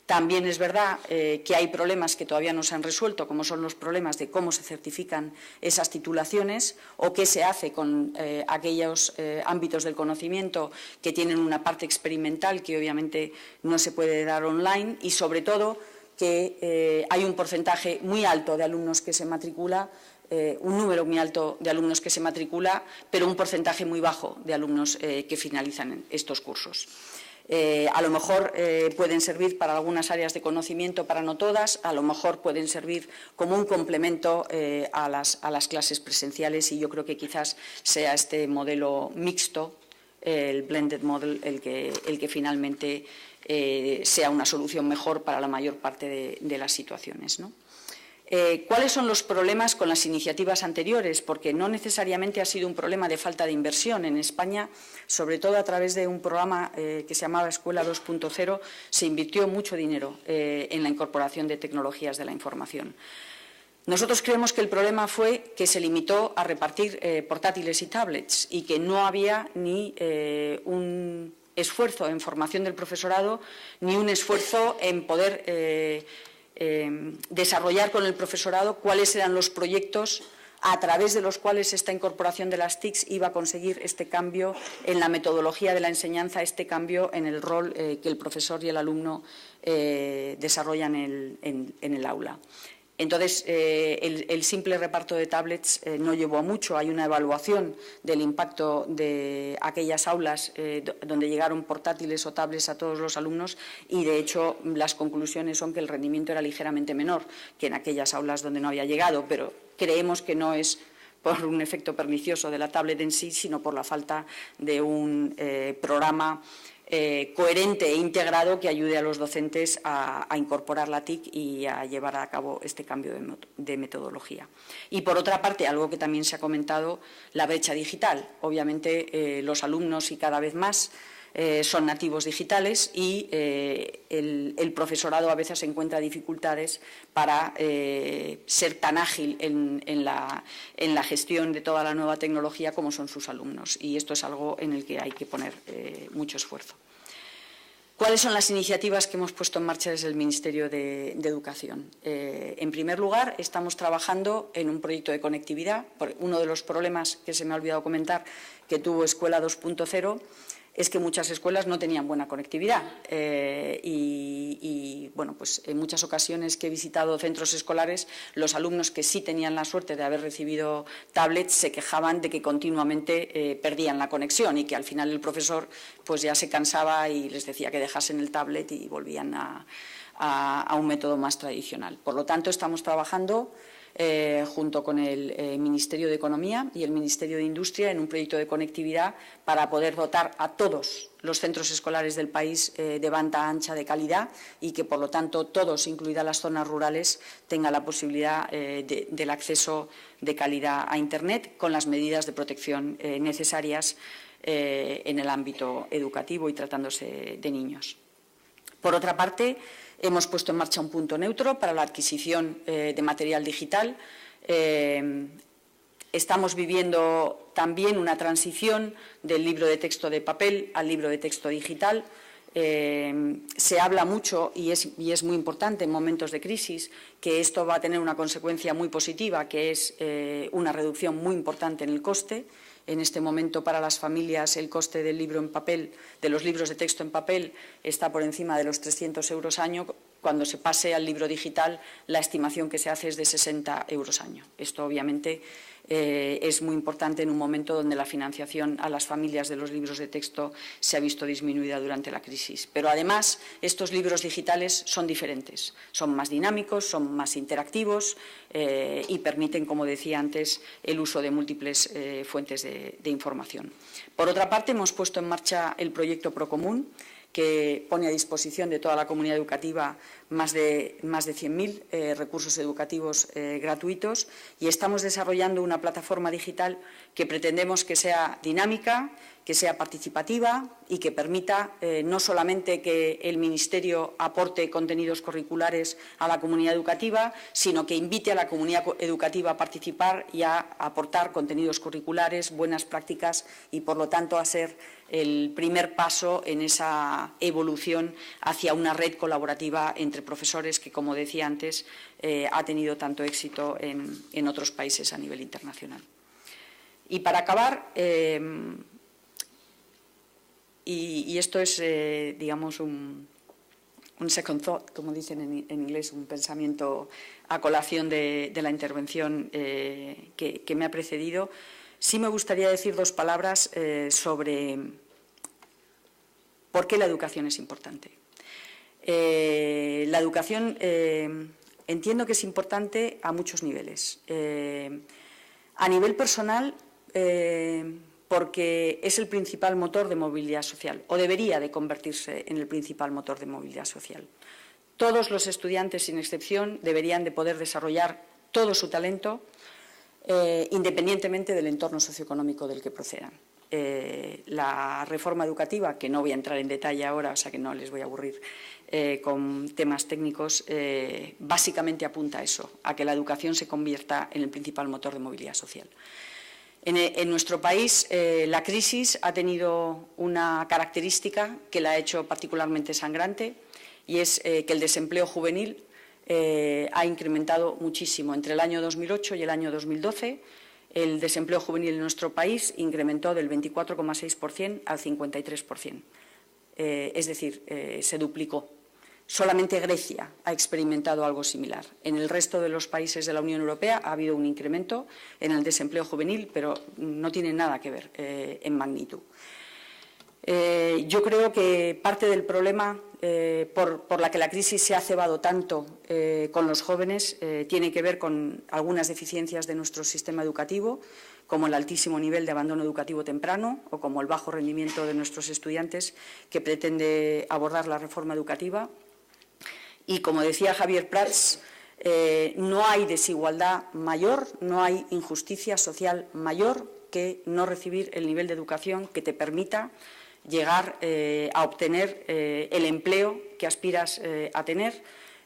[SPEAKER 9] También es verdad que hay problemas que todavía no se han resuelto, como son los problemas de cómo se certifican esas titulaciones o qué se hace con aquellos ámbitos del conocimiento que tienen una parte experimental que obviamente no se puede dar online, y sobre todo que hay un porcentaje muy alto de alumnos que se matricula, un número muy alto de alumnos que se matricula, pero un porcentaje muy bajo de alumnos que finalizan estos cursos. A lo mejor pueden servir para algunas áreas de conocimiento, para no todas, a lo mejor pueden servir como un complemento a las clases presenciales, y yo creo que quizás sea este modelo mixto, el blended model, el que finalmente sea una solución mejor para la mayor parte de las situaciones, ¿no? ¿Cuáles son los problemas con las iniciativas anteriores? Porque no necesariamente ha sido un problema de falta de inversión. En España, sobre todo a través de un programa que se llamaba Escuela 2.0, se invirtió mucho dinero en la incorporación de tecnologías de la información. Nosotros creemos que el problema fue que se limitó a repartir portátiles y tablets y que no había ni un esfuerzo en formación del profesorado ni un esfuerzo en poder desarrollar con el profesorado cuáles eran los proyectos a través de los cuales esta incorporación de las TICs iba a conseguir este cambio en la metodología de la enseñanza, este cambio en el rol que el profesor y el alumno desarrollan en el aula. Entonces, el simple reparto de tablets no llevó a mucho. Hay una evaluación del impacto de aquellas aulas donde llegaron portátiles o tablets a todos los alumnos y, de hecho, las conclusiones son que el rendimiento era ligeramente menor que en aquellas aulas donde no había llegado, pero creemos que no es por un efecto pernicioso de la tablet en sí, sino por la falta de un programa coherente e integrado que ayude a los docentes a incorporar la TIC y a llevar a cabo este cambio de metodología. Y, por otra parte, algo que también se ha comentado, la brecha digital. Obviamente, los alumnos, y cada vez más, son nativos digitales y el profesorado a veces encuentra dificultades para ser tan ágil en la gestión de toda la nueva tecnología como son sus alumnos, y esto es algo en el que hay que poner mucho esfuerzo. ¿Cuáles son las iniciativas que hemos puesto en marcha desde el Ministerio de Educación? En primer lugar, estamos trabajando en un proyecto de conectividad. Uno de los problemas que se me ha olvidado comentar que tuvo Escuela 2.0 es que muchas escuelas no tenían buena conectividad y bueno, pues en muchas ocasiones que he visitado centros escolares, los alumnos que sí tenían la suerte de haber recibido tablets se quejaban de que continuamente perdían la conexión y que al final el profesor pues ya se cansaba y les decía que dejasen el tablet y volvían a un método más tradicional. Por lo tanto, estamos trabajando junto con el Ministerio de Economía y el Ministerio de Industria en un proyecto de conectividad para poder dotar a todos los centros escolares del país de banda ancha de calidad y que, por lo tanto, todos, incluidas las zonas rurales, tengan la posibilidad del acceso de calidad a Internet con las medidas de protección necesarias en el ámbito educativo y tratándose de niños. Por otra parte, hemos puesto en marcha un punto neutro para la adquisición de material digital. Estamos viviendo también una transición del libro de texto de papel al libro de texto digital. Se habla mucho, y es muy importante en momentos de crisis, que esto va a tener una consecuencia muy positiva, que es una reducción muy importante en el coste. En este momento, para las familias, el coste del libro en papel, de los libros de texto en papel, está por encima de los 300 euros año. Cuando se pase al libro digital, la estimación que se hace es de 60 euros año. Esto, obviamente, es muy importante en un momento donde la financiación a las familias de los libros de texto se ha visto disminuida durante la crisis. Pero, además, estos libros digitales son diferentes. Son más dinámicos, son más interactivos y permiten, como decía antes, el uso de múltiples fuentes de información. Por otra parte, hemos puesto en marcha el proyecto Procomún, que pone a disposición de toda la comunidad educativa más de 100.000 recursos educativos gratuitos, y estamos desarrollando una plataforma digital que pretendemos que sea dinámica, que sea participativa y que permita no solamente que el Ministerio aporte contenidos curriculares a la comunidad educativa, sino que invite a la comunidad educativa a participar y a aportar contenidos curriculares, buenas prácticas y, por lo tanto, a ser el primer paso en esa evolución hacia una red colaborativa entre profesores que, como decía antes, ha tenido tanto éxito en otros países a nivel internacional. Y para acabar, y esto es, digamos, un second thought, como dicen en inglés, un pensamiento a colación de la intervención que me ha precedido, sí me gustaría decir dos palabras sobre por qué la educación es importante. La educación entiendo que es importante a muchos niveles. A nivel personal, porque es el principal motor de movilidad social, o debería de convertirse en el principal motor de movilidad social. Todos los estudiantes, sin excepción, deberían de poder desarrollar todo su talento, independientemente del entorno socioeconómico del que procedan. La reforma educativa, que no voy a entrar en detalle ahora, o sea que no les voy a aburrir con temas técnicos, básicamente apunta a eso, a que la educación se convierta en el principal motor de movilidad social. En nuestro país la crisis ha tenido una característica que la ha hecho particularmente sangrante, y es que el desempleo juvenil ha incrementado muchísimo. Entre el año 2008 y el año 2012, el desempleo juvenil en nuestro país incrementó del 24,6% al 53%. Es decir, se duplicó. Solamente Grecia ha experimentado algo similar. En el resto de los países de la Unión Europea ha habido un incremento en el desempleo juvenil, pero no tiene nada que ver en magnitud. Yo creo que parte del problema por la que la crisis se ha cebado tanto con los jóvenes tiene que ver con algunas deficiencias de nuestro sistema educativo, como el altísimo nivel de abandono educativo temprano o como el bajo rendimiento de nuestros estudiantes que pretende abordar la reforma educativa. Y, como decía Javier Prats, no hay desigualdad mayor, no hay injusticia social mayor que no recibir el nivel de educación que te permita llegar a obtener el empleo que aspiras a tener,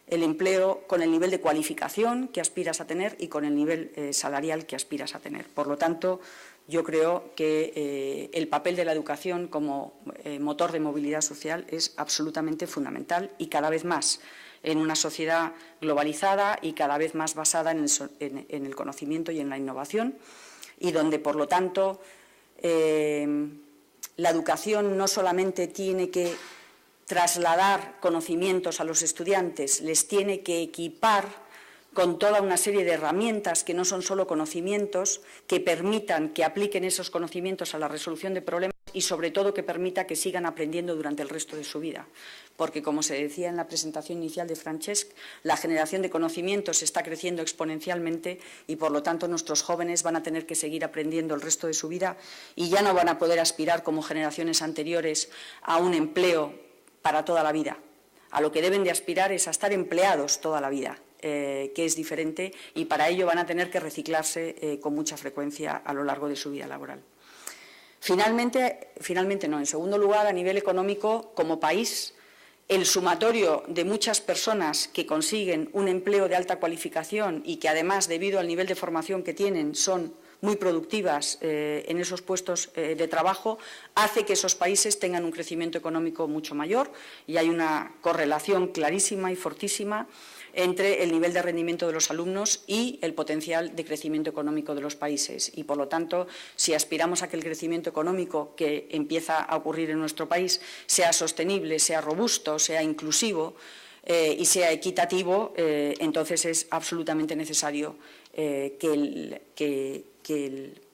[SPEAKER 9] el empleo con el nivel de cualificación que aspiras a tener y con el nivel salarial que aspiras a tener. Por lo tanto, yo creo que el papel de la educación como motor de movilidad social es absolutamente fundamental, y cada vez más en una sociedad globalizada y cada vez más basada en el conocimiento y en la innovación, y donde, por lo tanto, la educación no solamente tiene que trasladar conocimientos a los estudiantes, les tiene que equipar con toda una serie de herramientas que no son solo conocimientos, que permitan que apliquen esos conocimientos a la resolución de problemas y, sobre todo, que permita que sigan aprendiendo durante el resto de su vida. Porque, como se decía en la presentación inicial de Francesc, la generación de conocimientos está creciendo exponencialmente y, por lo tanto, nuestros jóvenes van a tener que seguir aprendiendo el resto de su vida y ya no van a poder aspirar, como generaciones anteriores, a un empleo para toda la vida. A lo que deben de aspirar es a estar empleados toda la vida, que es diferente, y para ello van a tener que reciclarse con mucha frecuencia a lo largo de su vida laboral. Finalmente no, en segundo lugar, a nivel económico, como país, el sumatorio de muchas personas que consiguen un empleo de alta cualificación y que, además, debido al nivel de formación que tienen, son muy productivas en esos puestos de trabajo, hace que esos países tengan un crecimiento económico mucho mayor, y hay una correlación clarísima y fortísima entre el nivel de rendimiento de los alumnos y el potencial de crecimiento económico de los países. Y, por lo tanto, si aspiramos a que el crecimiento económico que empieza a ocurrir en nuestro país sea sostenible, sea robusto, sea inclusivo y sea equitativo, entonces es absolutamente necesario que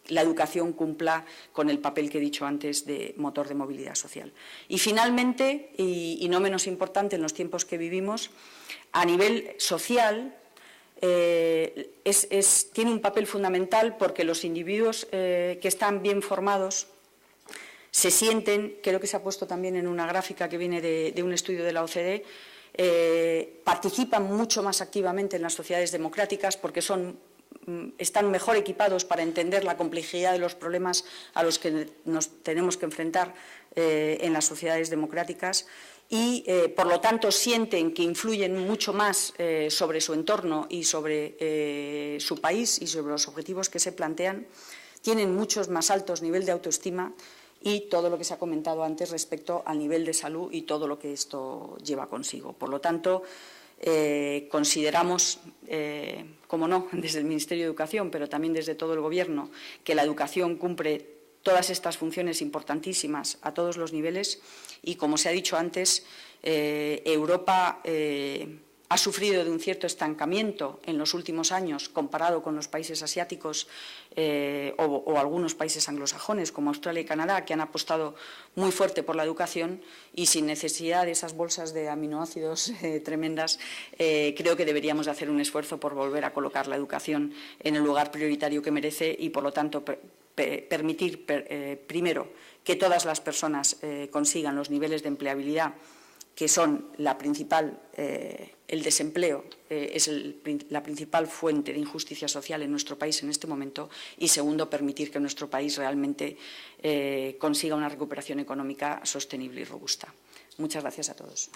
[SPEAKER 9] la educación cumpla con el papel que he dicho antes de motor de movilidad social. Y, finalmente, y no menos importante en los tiempos que vivimos, a nivel social tiene un papel fundamental, porque los individuos que están bien formados se sienten, creo que se ha puesto también en una gráfica que viene de un estudio de la OCDE, participan mucho más activamente en las sociedades democráticas porque están mejor equipados para entender la complejidad de los problemas a los que nos tenemos que enfrentar en las sociedades democráticas y, por lo tanto, sienten que influyen mucho más sobre su entorno y sobre su país y sobre los objetivos que se plantean, tienen muchos más altos niveles de autoestima y todo lo que se ha comentado antes respecto al nivel de salud y todo lo que esto lleva consigo. Por lo tanto, consideramos, como no, desde el Ministerio de Educación, pero también desde todo el Gobierno, que la educación cumple todas estas funciones importantísimas a todos los niveles y, como se ha dicho antes, Europa ha sufrido de un cierto estancamiento en los últimos años comparado con los países asiáticos o algunos países anglosajones como Australia y Canadá, que han apostado muy fuerte por la educación y sin necesidad de esas bolsas de aminoácidos tremendas, creo que deberíamos de hacer un esfuerzo por volver a colocar la educación en el lugar prioritario que merece y, por lo tanto, permitir, primero, que todas las personas consigan los niveles de empleabilidad que son la principal, el desempleo es la principal fuente de injusticia social en nuestro país en este momento y, segundo, permitir que nuestro país realmente consiga una recuperación económica sostenible y robusta. Muchas gracias a todos.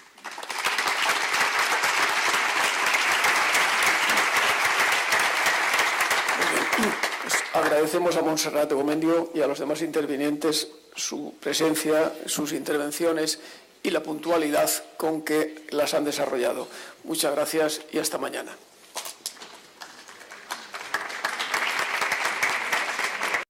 [SPEAKER 2] Pues agradecemos a Montserrat Gomendio y a los demás intervinientes su presencia, sus intervenciones y la puntualidad con que las han desarrollado. Muchas gracias y hasta mañana.